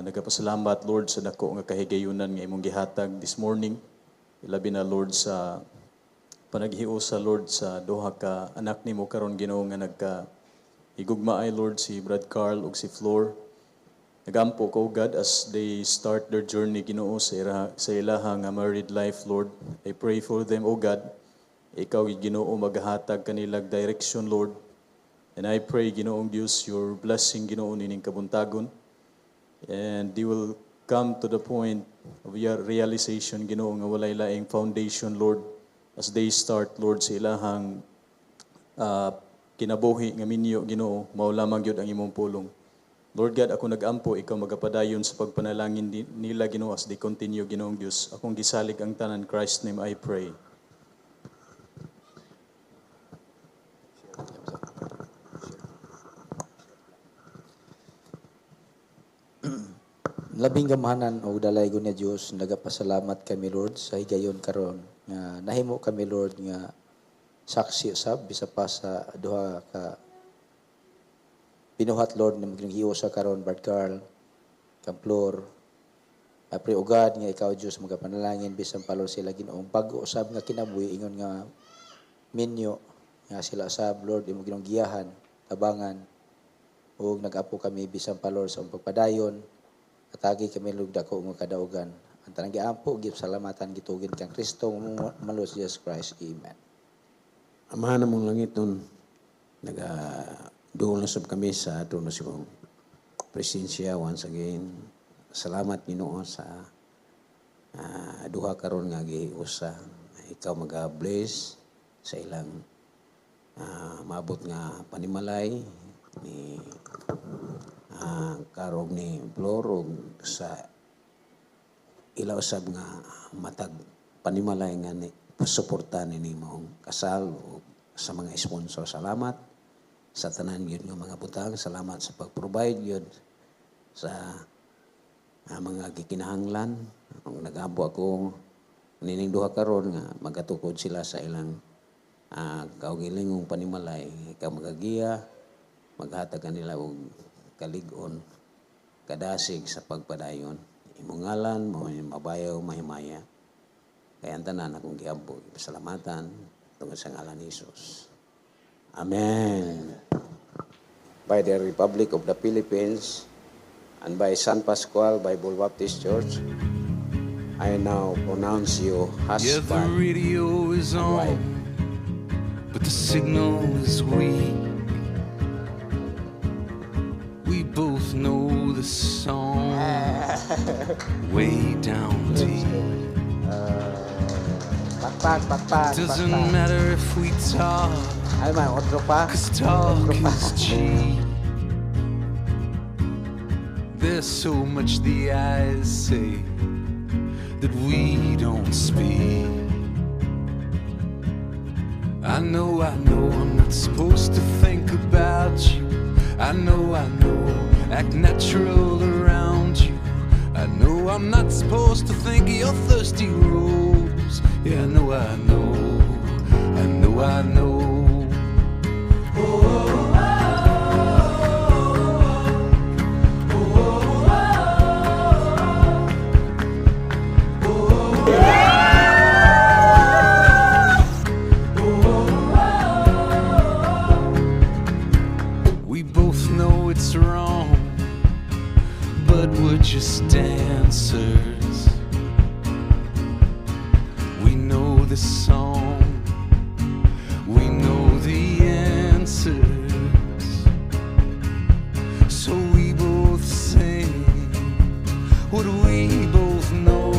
Nagapasalamat, Lord, sa dako nga kahigayunan nga imong gihatag this morning. Ilabi na, Lord, sa panaghiusa, Lord, sa duha ka anak nimo karon Ginoo nga nagka higugmaay, Lord, si Brad Carl ug si Flor. Nagampo ko, God, as they start their journey, Ginoo, sa ilahang married life, Lord. I pray for them, O God. Ikaw, Ginoo, maghatag kanilag direction, Lord. And I pray, Ginoong Diyos, your blessing, Ginoo, nining kabuntagon. And they will come to the point of your realization, Ginoo, nga walay laing foundation, Lord, as they start, Lord, sa ilahang kinabuhi nga minyo, Ginoo, mao lamang gyud ang imong pulong. Lord God, ako nag-ampo, ikaw magapadayon sa pagpanalangin nila, Ginoo, as they continue, Ginoong Diyos. Akong gisalig ang tanan, Christ's name I pray. Labing gamahanan o dalay niya Diyos, nagapasalamat kami Lord sa higayon karon nga nahimo kami Lord nga saksi usab bisa pa sa duha ka binuhat Lord na maghiusa karon Bart Carl, Kamplor. I pray o God nga ikaw Diyos magapanalangin bisan pa Lord sila Ginoong bag-o usab nga kinabuhi ingon nga minyo nga sila usab Lord imo Ginoong giyahan, tabangan ug nag-apo kami bisan pa Lord sa pagpadayon. Atagi kami lugda ko ng kadaugan. Ang tanang giampo, salamatan gitugin kang Kristo, Manlord Jesus Christ. Amen. Amahan mong langit nun, nag-duol na sab kami sa ato na siyang presensya once again. Salamat Ginoo sa duha karon nga giusa. Ikaw mag-bless sa ilang maabot nga panimalay ni karog ni Flor sa ilaw sab nga matag panimalay nga ni pasuportahan ni mong kasal o sa mga sponsor. Salamat sa tanan yun nga mga butang. Salamat sa pag-provide yun sa mga gikinahanglan. Ang nag-abo ako nining duha karon nga magatukod sila sa ilang kaugilingong panimalay. Ikaw magagiya, maghatag kanila og kalig-on, kadasig sa pagpadayon. Imong ngalan, mabayaw, mahimaya. Kaya ang tanan akong giampo, pasalamatan tungod sa ngalan ni Jesus. Amen. By the Republic of the Philippines and by San Pascual Bible Baptist Church, I now pronounce you Yeah, the husband radio is and wife. on, but the signal is weak. We both know the song way down deep. Pakpak. Doesn't matter if we talk, Ay man, otro pa. 'cause talk is cheap. There's so much the eyes say that we don't speak. know I'm not supposed to think about you. I know, act natural around you. I know I'm not supposed to think of your thirsty rose. Yeah, I know, I know. We both know it's wrong, but we're just dancers. We know the song, we know the answers. So we both sing what we both know.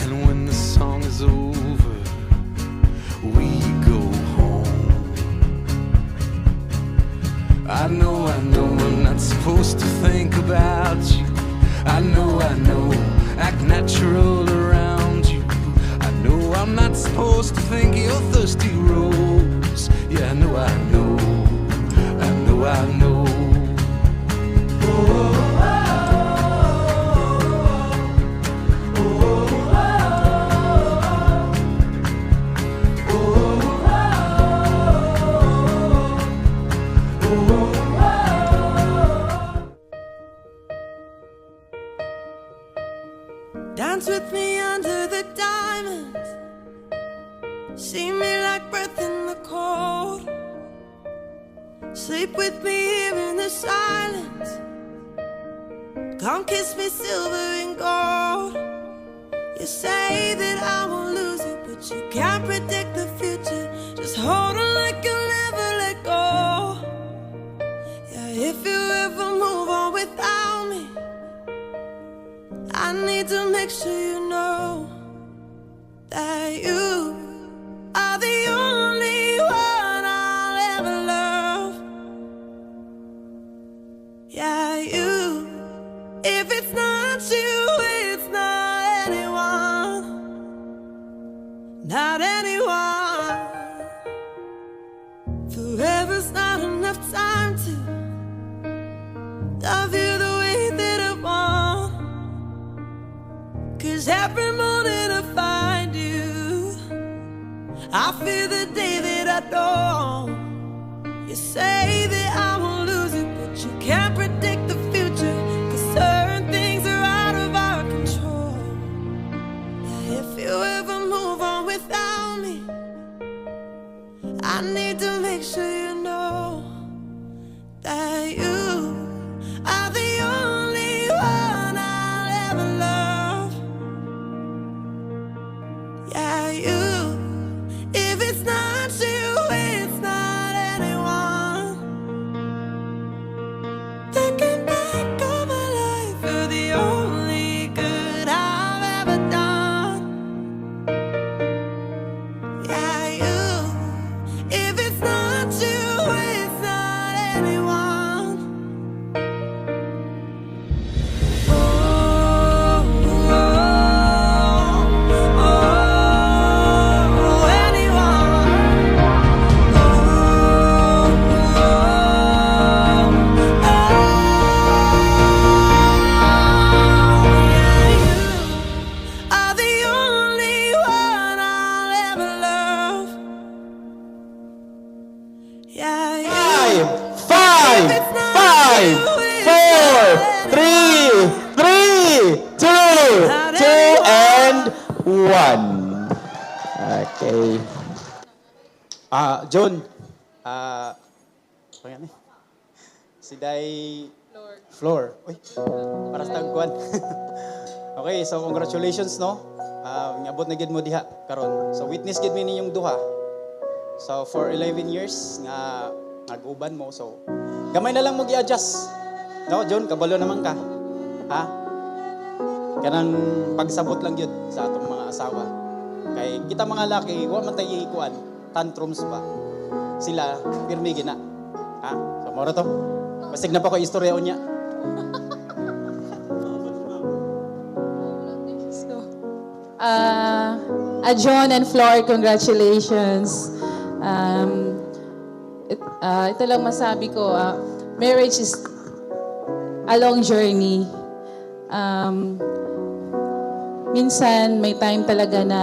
And when the song is over, we go home. I know I'm not supposed to think about you. I know, act natural around you. I know I'm not supposed to think of your thirsty rose. Yeah, I know. Dance with me under the diamonds. See me like breath in the cold. Sleep with me here in the silence. Come kiss me silver and gold. You say that I won't lose it, but you can't predict the future. Just hold on like you'll never let go. Yeah, if you ever move on without me, I need to make sure you know that you are the only one I'll ever love. Yeah, you. If it's not you, it's not anyone. Not anyone. Forever's not enough time to love you the way that I want. 'Cause every morning I find you, I feel the day that I don't. You say that I won't lose it, but you can't predict the future. 'Cause certain things are out of our control. Yeah, if you ever move on without me, I need to make sure you know that you are the only one I'll ever love. Yeah, you. If it's not you, it's not anyone. Thinking back on my life, you're the only good I've ever done. Yeah, you. If it's not you, it's not anyone. Oh, oh, oh, anyone. Oh, yeah, you are the only one I'll ever love. Yeah, you. Five, If it's not five, you, it's four, not three, Not two, and anyone. 1. Okay. John, ano yan eh? Si Day Floor. Uy, para sa tagkuan. Okay, so congratulations, no? Ngabot na gid mo diha karon. So witness gid mi ninyong duha. So for 11 years nga nag-uban mo. So gamay na lang mo gi-adjust. No, John, kabalo naman ka. Ha? Kanang pagsabot lang yun sa atong mga asawa. Kay kita mga laki, wa man tayo ikuan, tantrums pa. Sila, pirmi gina. Ha? So, moro to. Basig na pa ko istorya unya. So, John and Flor, congratulations. Ito lang masabi ko, marriage is a long journey. Minsan may time talaga na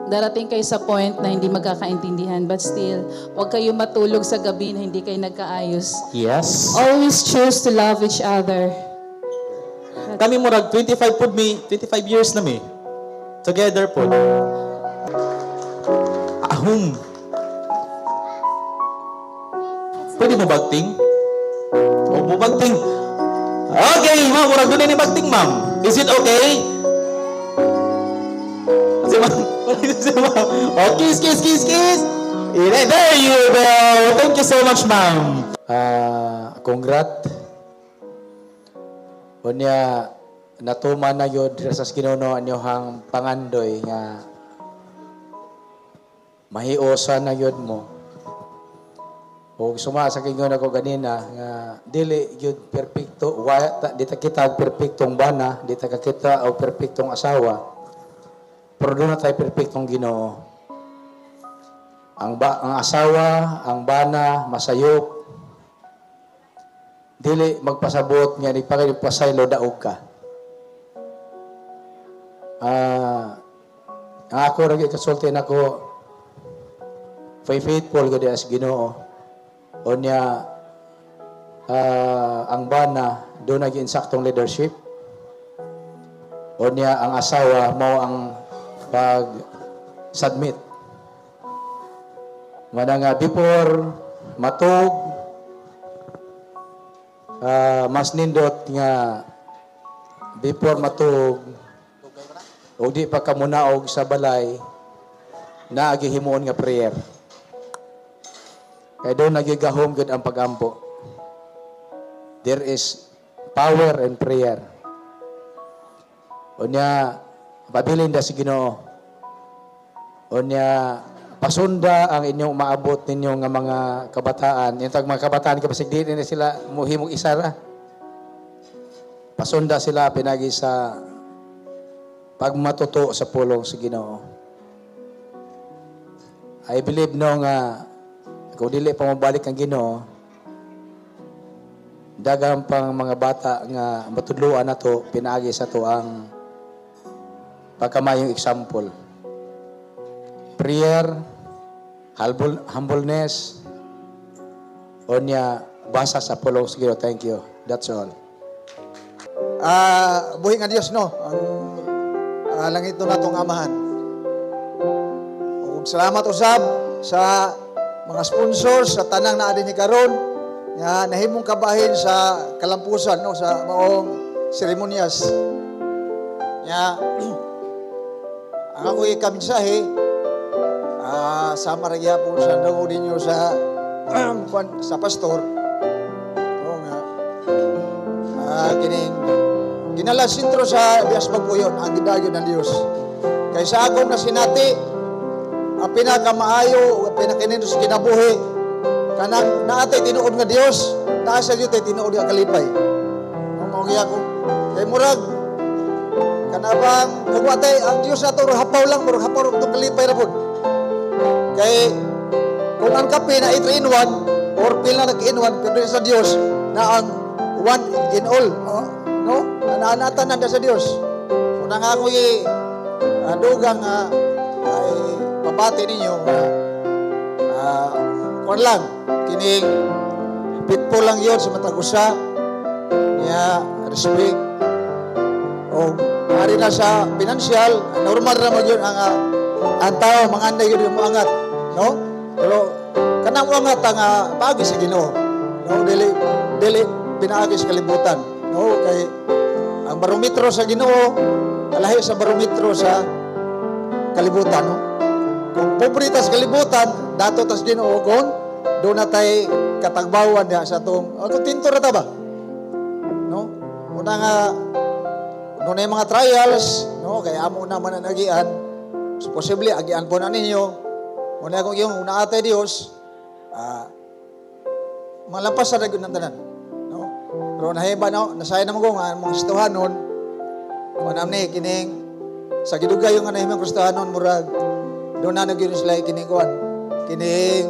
darating kayo sa point na hindi magkakaintindihan, but still, huwag kayo matulog sa gabi na hindi kayo nagkaayos. Yes. Always choose to love each other. Kami murag 25 years na mi. Together po. Ahum. Pwede mo bagting? O mo bagting? Okay, ma'am. Murag doon ni bagting, ma'am. Is it okay? Si ma'am. Si ma'am. Oh, kiss. There you go. Thank you so much, ma'am. Congrat. Unya natuma na yun sa Ginoo anyohang pangandoy nga mahiosa na yun mo. O suma sa kingon ako ganina nga dili yun perpekto, di ta kita perpektong bana, di ta kita o perpektong asawa. Pero doon na tayo perpektong Ginoo. Ang asawa, ang bana, masayop, dili magpasabot nga ni pasaylo daog ka. Ang ako rin kasulti na ko faithful ko as Ginoo. O niya ang bana doon naging insaktong leadership. O niya ang asawa mo ang pag-submit. Nga before matug mas nindot nga before matug o di pa kamunaog sa balay na agihimuon nga prayer. Kaya doon nagigahom gud ang pagampo. There is power in prayer. O niya pabilin da si Ginoo. O niya pasunda ang inyong maabot ninyo nga mga kabataan. Yung tag mga kabataan, kapasig di na sila muhimog isara. Pasunda sila pinagi sa pagmatuto sa pulong sa Ginoo. I believe no nga kung dili pa mabalik ang Ginoo, daghang pang mga bata nga matudluan nato pinaagi sa to ang pagkamayong example. Prayer, humbleness, o niya basa sa pulong sa Ginoo. Thank you. That's all. Buhi nga Dios no, ang langit no natong amahan. Ug salamat usab sa mga sponsors sa tanang naa dinhi karon nga nahimong kabahin sa kalampusan no sa maong seremonyas. Nya ang ako'y kaminsahe sama ra gyapon sa daw ninyo sa sa pastor. O nga kining ginala sentro sa Dias Magpuyon ang gidagyo ng Dios. Kay sa akong nasinati ang pinakamaayo, ang pinakanindos kinabuhi, kanang naatay tinuod nga Dios, naa sa Dios tay tinuod nga kalipay. Mao gyud ako. Kay murag kanabang kung watay ang Dios ato hapaw lang, murag hapaw og kalipay ra pud. Kay kung ang kape na 3 in 1 or pil na nag-in 1 pero sa Dios na ang 1 in all, no? Naanatan na sa Dios. Una nga ako dugang ay pabati ninyo kuwan lang kining pitpo lang yun sa matag usa niya respect o ari na sa financial normal ra man yun ang tao manganday yun yung angat no pero kanang angat ang paagi sa Ginoo no dili pinaagi sa kalibutan no kay ang barometro sa Ginoo alahi sa barometro sa kalibutan no. Kung pobrita sa kalibutan, dato tas Ginoo kon doon na tay katagbawan niya sa atong tinto ra ta ba? No? Una nga doon na mga trials, no? Kaya amo na man nagian. So, posible agian po na ninyo. Una kung yung una atay Dios, malampas sa dagon ng tanan. No? Pero nahiba no, nasaya naman ko nga mga istuhanon. Manam ni kining sa gidugay yung anahimang Kristahanon murag doon na nagyun sila kining kuan kining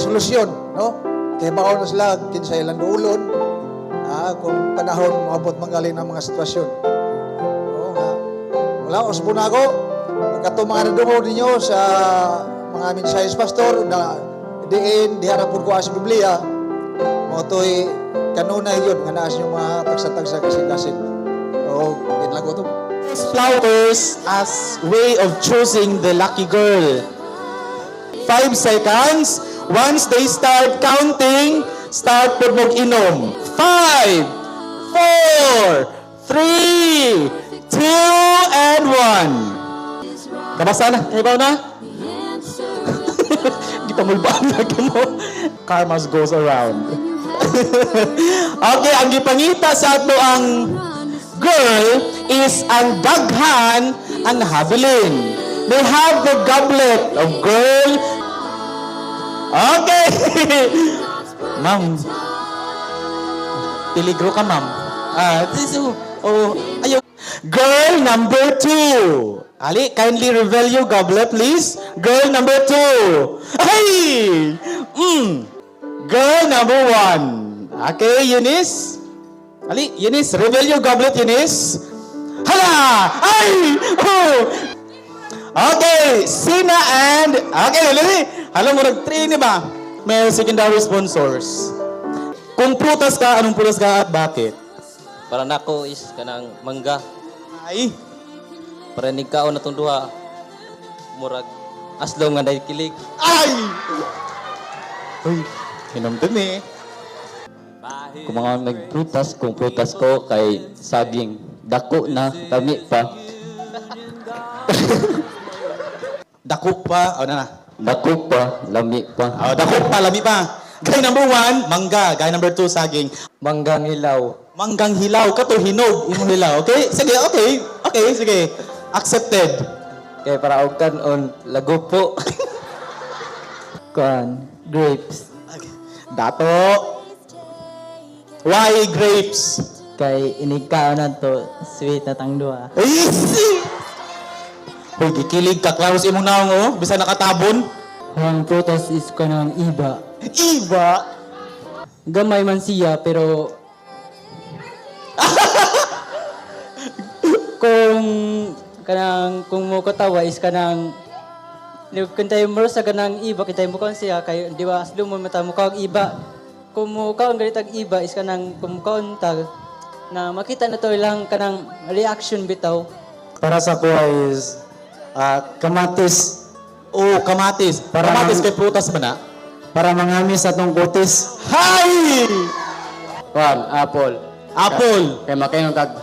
solusyon, no? Kaya baon na sila kinsa ilang duulon kung panahon maabot manggaling ng mga sitwasyon. Oo nga. Wala, usbo na ako. Pagkato mga nadungo ninyo sa mga mensahis pastor na diin, diharapon ko sa Biblia, mo to'y kanunay yun, nga naas yung mga tagsa-tagsa kasing-kasing. Oo, lang ko to. Flowers as way of choosing the lucky girl. 5 seconds. Once they start counting, start po mag-inom. 5, 4, 3, 2, and 1. Kabasa na? Ibaw na? Di pa mulbaan lagi mo. Karmas goes around. Okay, ang gipangita sa ato ang girl is ang daghan ang habilin. They have the goblet of girl. Okay. Ma'am. Peligro ka, ma'am. Ayaw. Girl number 2. Ali, kindly reveal your goblet, please. Girl number 2. Hey! Girl number 1. Okay, Eunice. Ali, Eunice, reveal your goblet, Eunice. Hala! Ay! Oh! Okay, Sina and... Okay, lali. Alam mo, nag-3 ni ba? May secondary sponsors. Kung prutas ka, anong prutas ka at bakit? Para nako is kanang mangga. Ay! Para nigkaon na itong duha. Murag asdaw nga dahil kilig. Ay! Uy, hinamdun eh. Kung mga nagprutas, kung prutas ko kay saging. Dako na, kami pa. Dako pa, o na. Dako pa, lami pa. Oh, dako pa, lami pa. Guy number 1, mangga. Guy number 2, saging. Manggang hilaw. Manggang hilaw, kato hinog, imong hilaw. Okay? Sige, okay. Okay, sige. Accepted. Kaya para og kanon lago po. Kuan, grapes. Dato. Why grapes? Kay inigkaon na to, sweet na tang duha. Hoy, gikilig ka, Klaus, imong naong, oh. Bisa nakatabon. Ang prutas is kanang iba. Iba? Gamay man siya, pero... kung mo katawa is kanang... Kung tayo mo sa kanang iba, kita mo kan siya, kay di ba, aslo mo mata mo kang iba. Kung mo kaon galit ang iba is kanang kung kaon tag na makita na to lang kanang reaction bitaw. Para sa kuha is kamatis. Oh, kamatis. Kamatis kay prutas ba na? Para mangamis atong kutis. Hay! Juan, apple. Apple. Kay makayon tag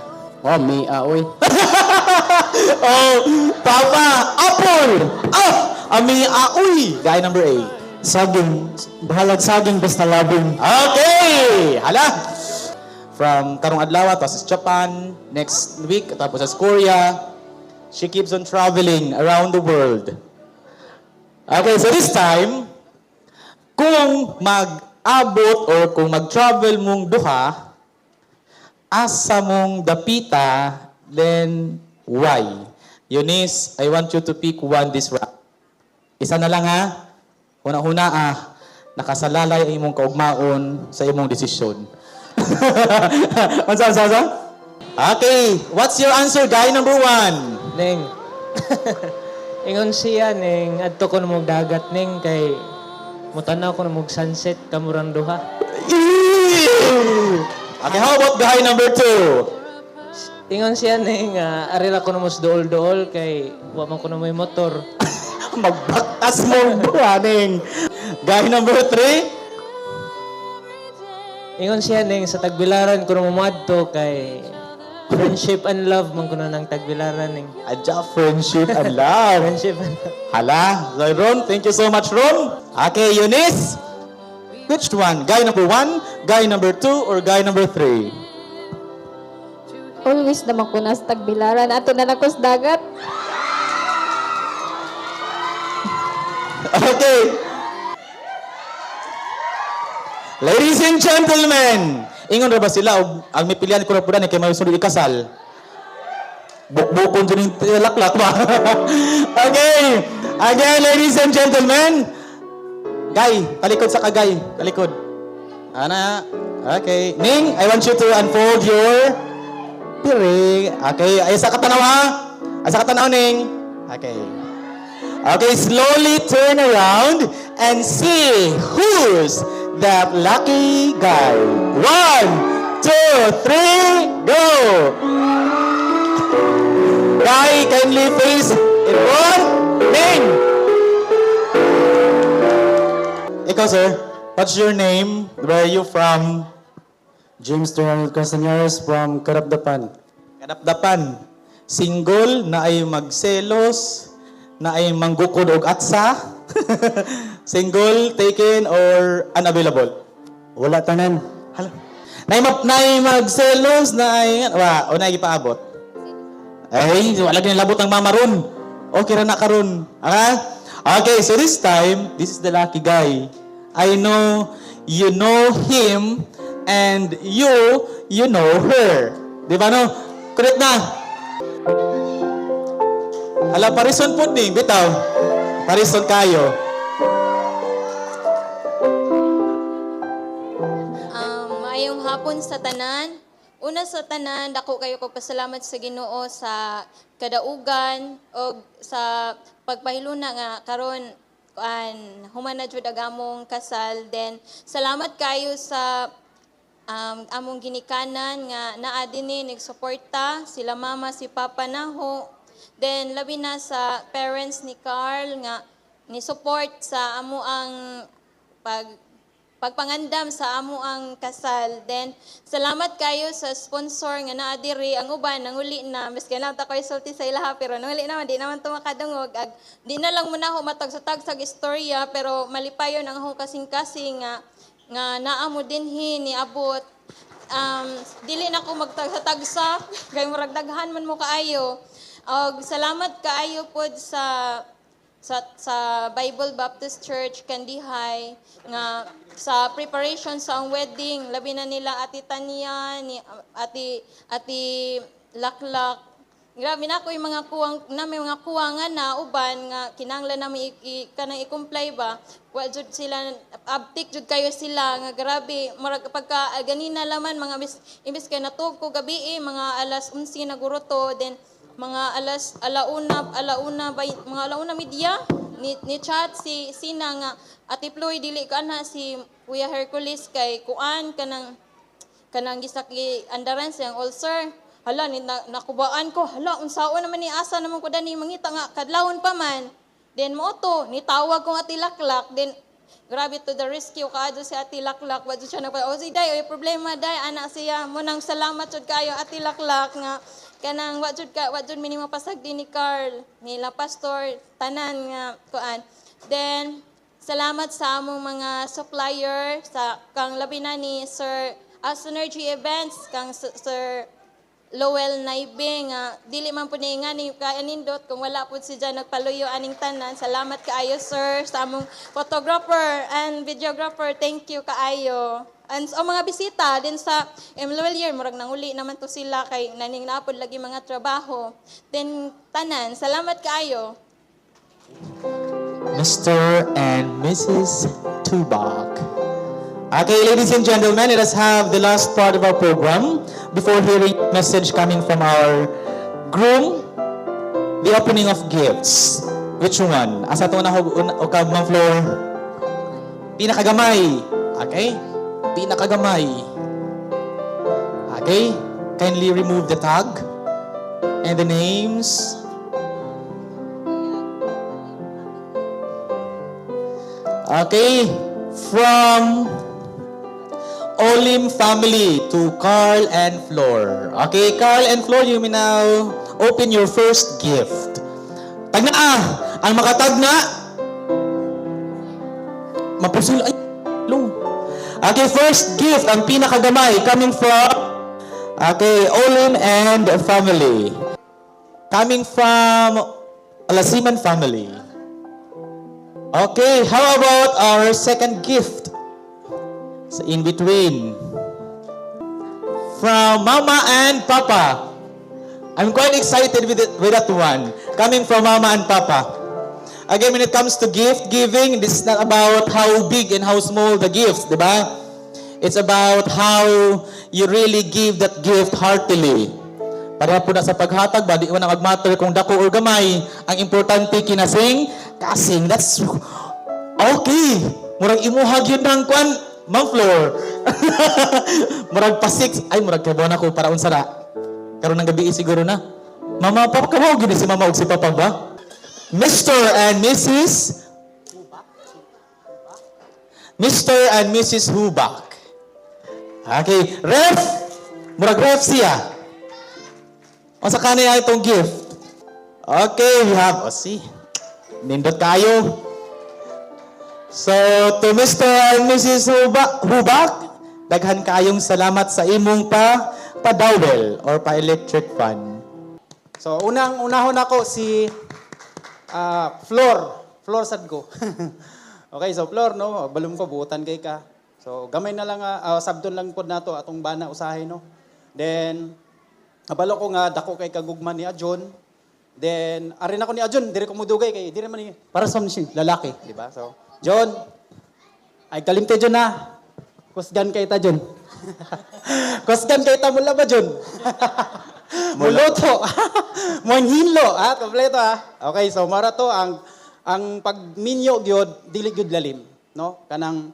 may aoy. Oh, Papa, apple. Ami aoy. Guy number 8. Saging. Bahalag saging basta labing. Okay! Hala! From karong adlaw, tapos sa Japan, next week, tapos sa Korea. She keeps on traveling around the world. Okay, so this time, kung mag-abot or kung mag-travel mong duha, asa mong dapita, then why? Eunice, I want you to pick one this round. Isa na lang ha. Una-una nakasalalay ang imong kaugmaon sa imong desisyon. Ansa? Okay, what's your answer, guy number 1? Neng, ingon siya, Neng, adto ko na dagat, Neng, kay mutanaw ko na sunset, kamurang duha. Okay, how about guy number 2? Ingon siya, Neng, arila ko na dool-dool, kay waman ko na may motor. Magbaktas mo buhaning. Guy number 3? Ingon siya, Neng, sa Tagbilaran ko na mamadto, kay friendship and love man ko na ng Tagbilaran, Neng. Adya, friendship and love. Friendship and love. Hala, so Ron, thank you so much, Ron. Okay, Eunice. Which one? Guy number 1, guy number 2, or guy number 3? Always naman ko na sa Tagbilaran. Ato na lang ko sa dagat. Okay. Ladies and gentlemen, ingon ra ba sila og ang mipilian ko ra pud ani kay may sunod ikasal? Bukbukon dyan yung laklak ba? Okay. Again, ladies and gentlemen. Guy, talikod sa kagay. Talikod. Ana. Okay. Ning, I want you to unfold your piring. Okay. Ay sa katanaw ha. Ay sa katanaw, Ning. Okay. Okay, slowly turn around and see who's that lucky guy. 1, 2, 3, go! Guy, kindly face in front. Name! Ikaw, sir. What's your name? Where are you from? James Donald Castañares from Karapdapan. Karapdapan. Single na ay magselos, na ay manggukod og atsa. Single, taken, or unavailable? Wala tanan. Hala. Nay magselos, na ay, o na ipaabot. Ay, wala labot ng mamaron. Okay ra na karon. Okay, so this time, this is the lucky guy. I know you know him and you know her. Di ba no? Correct na. Hala, parison po ni, bitaw. Parison kayo. Maayong hapon sa tanan. Una sa tanan, dako kayo pagpasalamat sa Ginoo sa kadaugan o sa pagpahiluna nga karon human na jud agamong kasal. Then salamat kayo sa among ginikanan nga naa dinhi nagsuporta sila mama si papa naho. Then labi na sa parents ni Carl nga ni support sa amo ang pagpangandam sa amo ang kasal. Then salamat kayo sa sponsor nga naa diri ang uban nanguli na miski na ta koy sulti sa ilaha pero nanguli naman di naman to makadungog di na lang muna ako matag-tag istorya pero malipayon ang akong kasing-kasing nga naa mo dinhi ni abot dili na ko magtagsa kay murag daghan man mo kaayo. Og salamat kaayo pod sa Bible Baptist Church Kandihay nga sa preparation sa ang wedding labi na nila Ati Tania ni Ati Laklak. Grabe na ko yung mga kuwangan na uban nga kinahanglan nami kanang i-comply ba. Wa jud sila abtik jud kayo sila nga grabe murag pagka ganina laman mga imbes kay natug ko gabi mga alas 11 na guruto then mga alauna media ni chat si Sina nga Ati Ploy dili ka na si Kuya Hercules kay kuan kanang gisaki andaran siyang ulcer. Hala ni nakubaan ko hala unsaon naman ni asa naman ko dani mangita nga kadlawon pa man. Then mo to ni tawag ko Ati Laklak then grabe to the rescue kaado si Ati Laklak wa jud siya nagpa o si day oy problema day ana siya mo nang salamat jud kayo Ati Laklak nga kanang wa jud minimo pasagdi ni Carl nila pastor tanan nga kuan. Then salamat sa among mga supplier sa kang labi na ni Sir Synergy Events kang Sir Lowell Naibing dili man po niya ni kaanindot kung wala po si dyan nagpaluyo aning tanan. Salamat kaayo sir sa among photographer and videographer. Thank you kaayo. And o mga bisita din sa Emmanuel year murag nanguli naman to sila kay naning naapod lagi mga trabaho. Then tanan, salamat kaayo. Mr. and Mrs. Tubak. Okay, ladies and gentlemen, let us have the last part of our program before hearing a message coming from our groom, the opening of gifts. Which one? Asa ito na ukab ng floor? Pinakagamay. Okay? Pinakagamay. Okay? Kindly remove the tag and the names. Okay? From Olim family to Carl and Flor. Okay, Carl and Flor, you may now open your first gift. Tagna ang makatagna. Mapusul ay long. Okay, first gift ang pinakagamay coming from Olim and family. Coming from Alasiman family. Okay, how about our second gift? So in between. From Mama and Papa. I'm quite excited with that one. Coming from Mama and Papa. Again, when it comes to gift giving, this is not about how big and how small the gifts, di ba? It's about how you really give that gift heartily. Pareha po na sa paghatag ba, di mo na mag-matter kung dako or gamay. Ang importante kinasing, kasing. That's okay. Murag imuhag yun ng kwan, Ma'am Flor. Murag pa 6. Ay, murag kabuan ako para unsara. Karon ng gabi siguro na. Mama, Papa, kamo gini si Mama ug si Papa ba? Mr. and Mrs. Hubak. Okay, ref. Murag ref siya. O sa kanila itong gift. Okay, we have, see. Nindot kayo. So, to Mr. and Mrs. Hubak, daghan kayong salamat sa imong pa-dowel or pa-electric fan. So, unahon ako si Flor Sadgo. Okay, so Flor, no, balum ko, buutan kay ka. So, gamay na lang, sabdon lang po nato atong bana usahay, no. Then, abalo ko nga, dako kay kagugman ni Ajon. Then, arin ako ni Ajon, dire ko mudugay kay, dire man ni, para sa lalaki, di ba? So, John, ay kalimte John na. Kusgan kay ta John. Kusgan kay ta mula ba John? Muluto. Monhinlo, kompleto Okay, so mara to ang pagminyo gyud dili gyud lalim, no? Kanang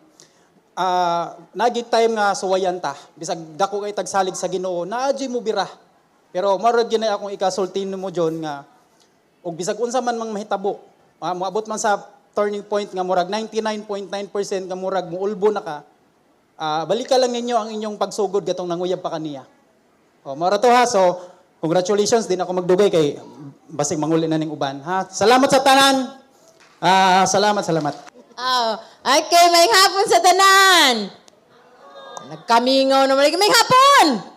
nagit time nga suwayan ta. Bisag dako kay tagsalig sa Ginoo, naadjay mo bira. Pero mara gyud na akong ikasultin mo John nga og bisag unsa man mang mahitabo, moabot man sa turning point nga murag 99.9% nga murag muulbo na ka. Balika lang ninyo ang inyong pagsugod gatong nanguyab pa kaniya. Mara to so congratulations din ako magdugay kay basig manguli na ning uban Salamat sa tanan. Salamat. Okay, may hapon sa tanan. Nagkamingaw naman may hapon.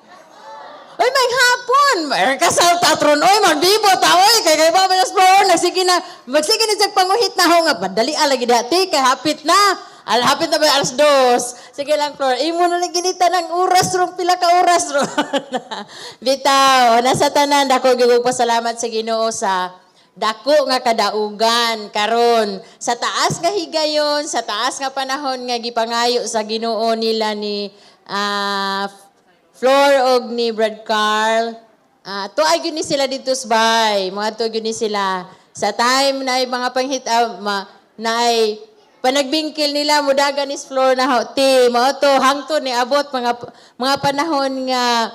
Oy, may hapon. Mayroon ka sa tatron. Oy, magbibo ta. Oy, kay Babalas Floor. Magsige na sa panguhit na ho nga. Padali alagi dati. Kay hapit na. Hapit na ba alas 2? Sige lang, Flor. Imo na lang ginita ng oras ron. Pila ka oras ron. Bitaw. Nasa tanan. Dako gigog pasalamat sa Ginoo sa dako nga kadaugan karon sa taas nga higayon, sa taas nga panahon nga gipangayo sa Ginoo nila ni Flor og ni Brad Carl. Tuay gyud ni sila dito sa bay. Mga tuay gyud ni sila. Sa time na mga panghit na ay panagbingkil nila mudagan is Flor na hoti. Mao to hangtod ni abot mga panahon nga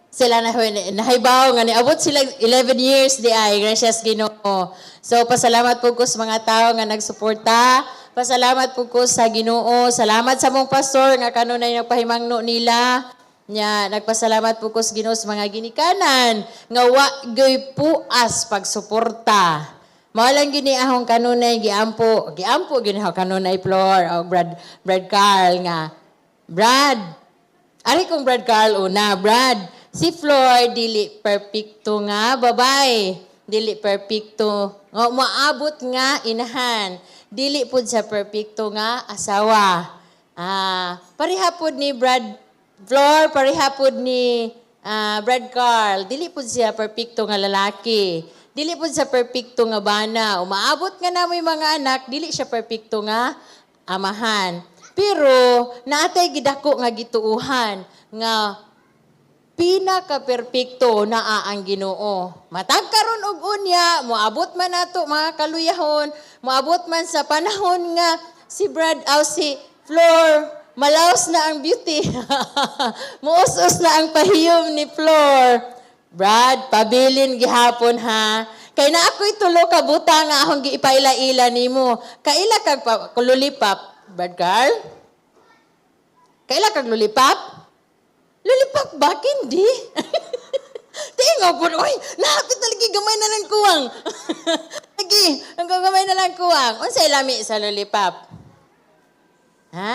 sila nahibaw nga niabot sila 11 years di ay gracias Ginoo. So pasalamat po ko sa mga tao nga nagsuporta. Pasalamat po ko sa Ginoo. Salamat sa mong pastor nga kanunay nagpahimangno nila. Nya nagpasalamat po ko sa Ginoo sa mga ginikanan nga wa gay puas pagsuporta. Mao lang gini ahong kanunay giampo gini ha kanunay Flor o Brad Carl nga. Brad. Ari kong Brad Carl una, Brad. Si Flor dili perfecto nga babae. Dili perfecto. Maabot nga inahan. Dili pud sa perfecto nga asawa. Pareha pud ni Brad Flor, pareha pud ni Brad Carl. Dili pud siya perfecto nga lalaki. Dili pud sa perfecto nga bana. Umaabot nga na may mga anak, dili siya perfecto nga amahan. Pero naatay gidako nga gituuhan nga pinaka-perfecto na ang Ginoo. Matag karon og unya, moabot man nato mga kaluyahon, moabot man sa panahon nga si Flor, malaos na ang beauty. Muus-us na ang pahiyom ni Flor. Brad, pabilin gihapon ha. Kay na ako'y tulo ka buta nga akong giipaila-ila nimo. Kaila kag lulipap, Brad Carl? Kaila kag lulipap? Lulipap ba? Hindi. Tingo po, oy, napit talaga gamay na lang kuwang. Lagi, ang gamay na lang kuwang. Unsay lami sa lulipap? Ha?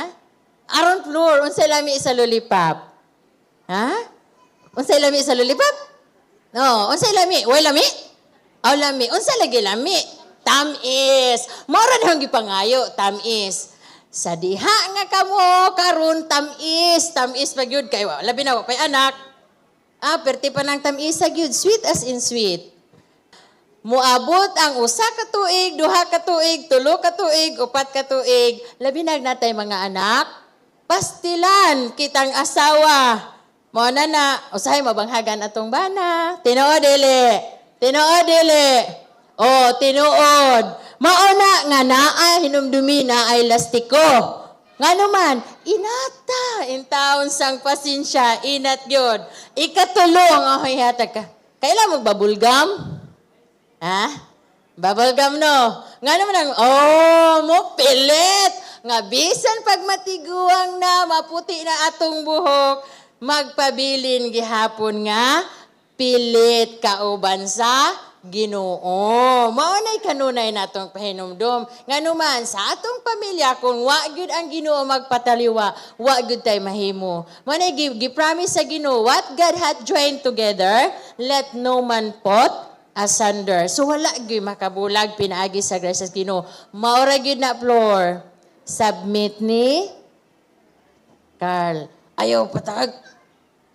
Aron Flor, unsay lami sa lulipap? Ha? Unsay lami sa lulipap? No, unsay lami? Way lami? Aw lami. Unsay lagi lami? Tamis. Mora na ang gipangayo, tamis. Sa diha nga kamo karon tamis pagyud kay labi na pay anak. perti pa ng tamis gyud, sweet as in sweet. Muabot ang usa ka tuig, duha ka tuig, tulo ka tuig, upat ka tuig, labi natay mga anak, pastilan kitang asawa. Mo na, usahay mabanghagan atong bana. Tinuod dili. Tinuod dili. Oh, tinuod. Mauna nga naa hinumdumi na ay lastiko. Nga naman, inata in taon sang pasensya, inat gyud. Ikatulong ang hatag ka. Kailan magbabulgam? Ha? Bubblegum no. Nga naman ang, mo pilit. Nga bisan pag matiguang na, maputi na atong buhok, magpabilin gihapon nga, pilit kauban sa Ginoo. Maunay kanunay natong pahinumdom. Nga naman, sa atong pamilya, kung wa gyud ang Ginoo magpataliwa, wa gyud tay mahimo. Maunay gi-promise sa Ginoo, what God hath joined together, let no man put asunder. So wala gyud makabulag pinaagi sa grasya sa Ginoo. Maura gyud na floor. Submit ni Carl. Ayaw patag.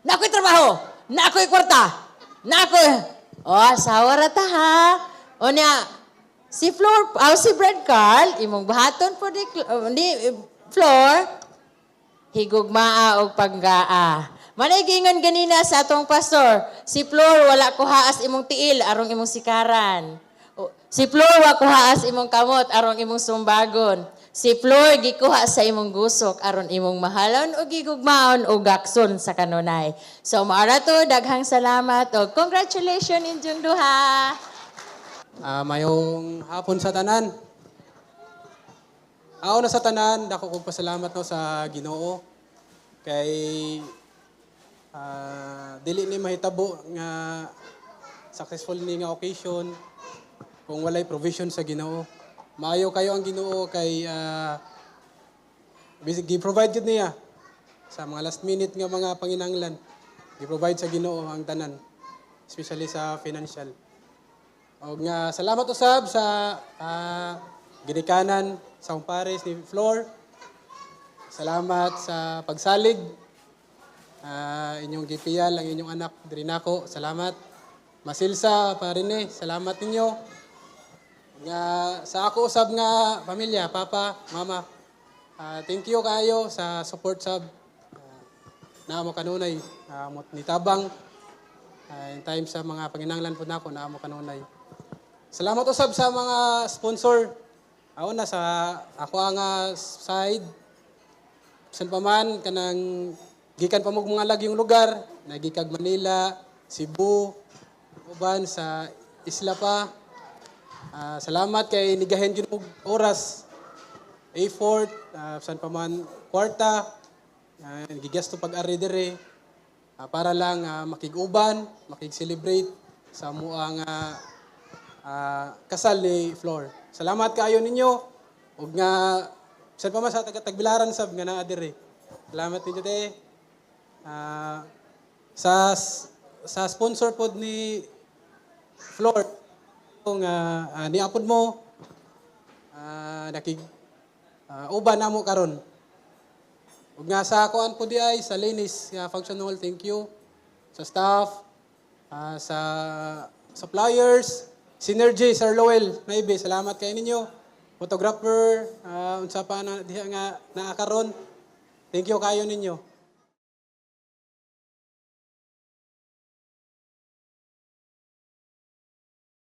Nakoy trabaho. Nakoy kwarta. Nakoy. Asawa rata ha. O niya, si Flor, si Brad Carl, imong bahaton po di Flor, higugmaa o panggaa. Managingon ganina sa atong pastor, si Flor wala ko haas imong tiil, arong imong sikaran. Si Flor wala ko haas imong kamot, arong imong sumbagon. Si Flor gikuha sa imong gusok, aron imong mahalon o gigugmaon o gakson sa kanunay. So maara to, daghang salamat o congratulations inyong duha. Mayong hapon sa tanan. Ako na sa tanan, dako kong pasalamat no sa Ginoo. Kay dili ni mahitabo nga successful ni nga occasion kung walay provision sa Ginoo. Maayo kayo ang Ginoo kay gi-provide jud niya sa mga last minute nga mga panginahanglan. Gi-provide sa Ginoo ang tanan, especially sa financial. Og nga salamat usab sa ginikanan sa umpares ni Flor. Salamat sa pagsalig. Inyong gipiyal ang inyong anak diri nako. Salamat. Masilsa pa rin salamat ninyo. Nga sa ako usab nga pamilya, papa, mama. Thank you kayo sa support sab na mo kanunay mo nitabang in time sa mga panginahanglan pud nako na mo kanunay. Salamat usab sa mga sponsor. Ako na sa ako ang side. San pa man kanang gikan pa mo mga lagyong lugar, nagikag Manila, Cebu, uban sa isla pa. Salamat kay nigahen yun oras. A4, san pa man kwarta, gigasto pag-ari dire para lang makig-uban, makig-celebrate sa muang kasal ni Flor. Salamat kayo ninyo. Ug nga san pa man sa taga-Tagbilaran sab nga naa dire. Salamat ninyo te. Sa sponsor pod ni Flor kung niapod mo nakig uban namo karon. Ug nga sa kuan po di ay sa Linis function hall, thank you sa staff, sa suppliers, Synergy, Sir Lowell, maybe salamat kay ninyo. Photographer, unsa pa na diha nga naa karon. Thank you kayo ninyo.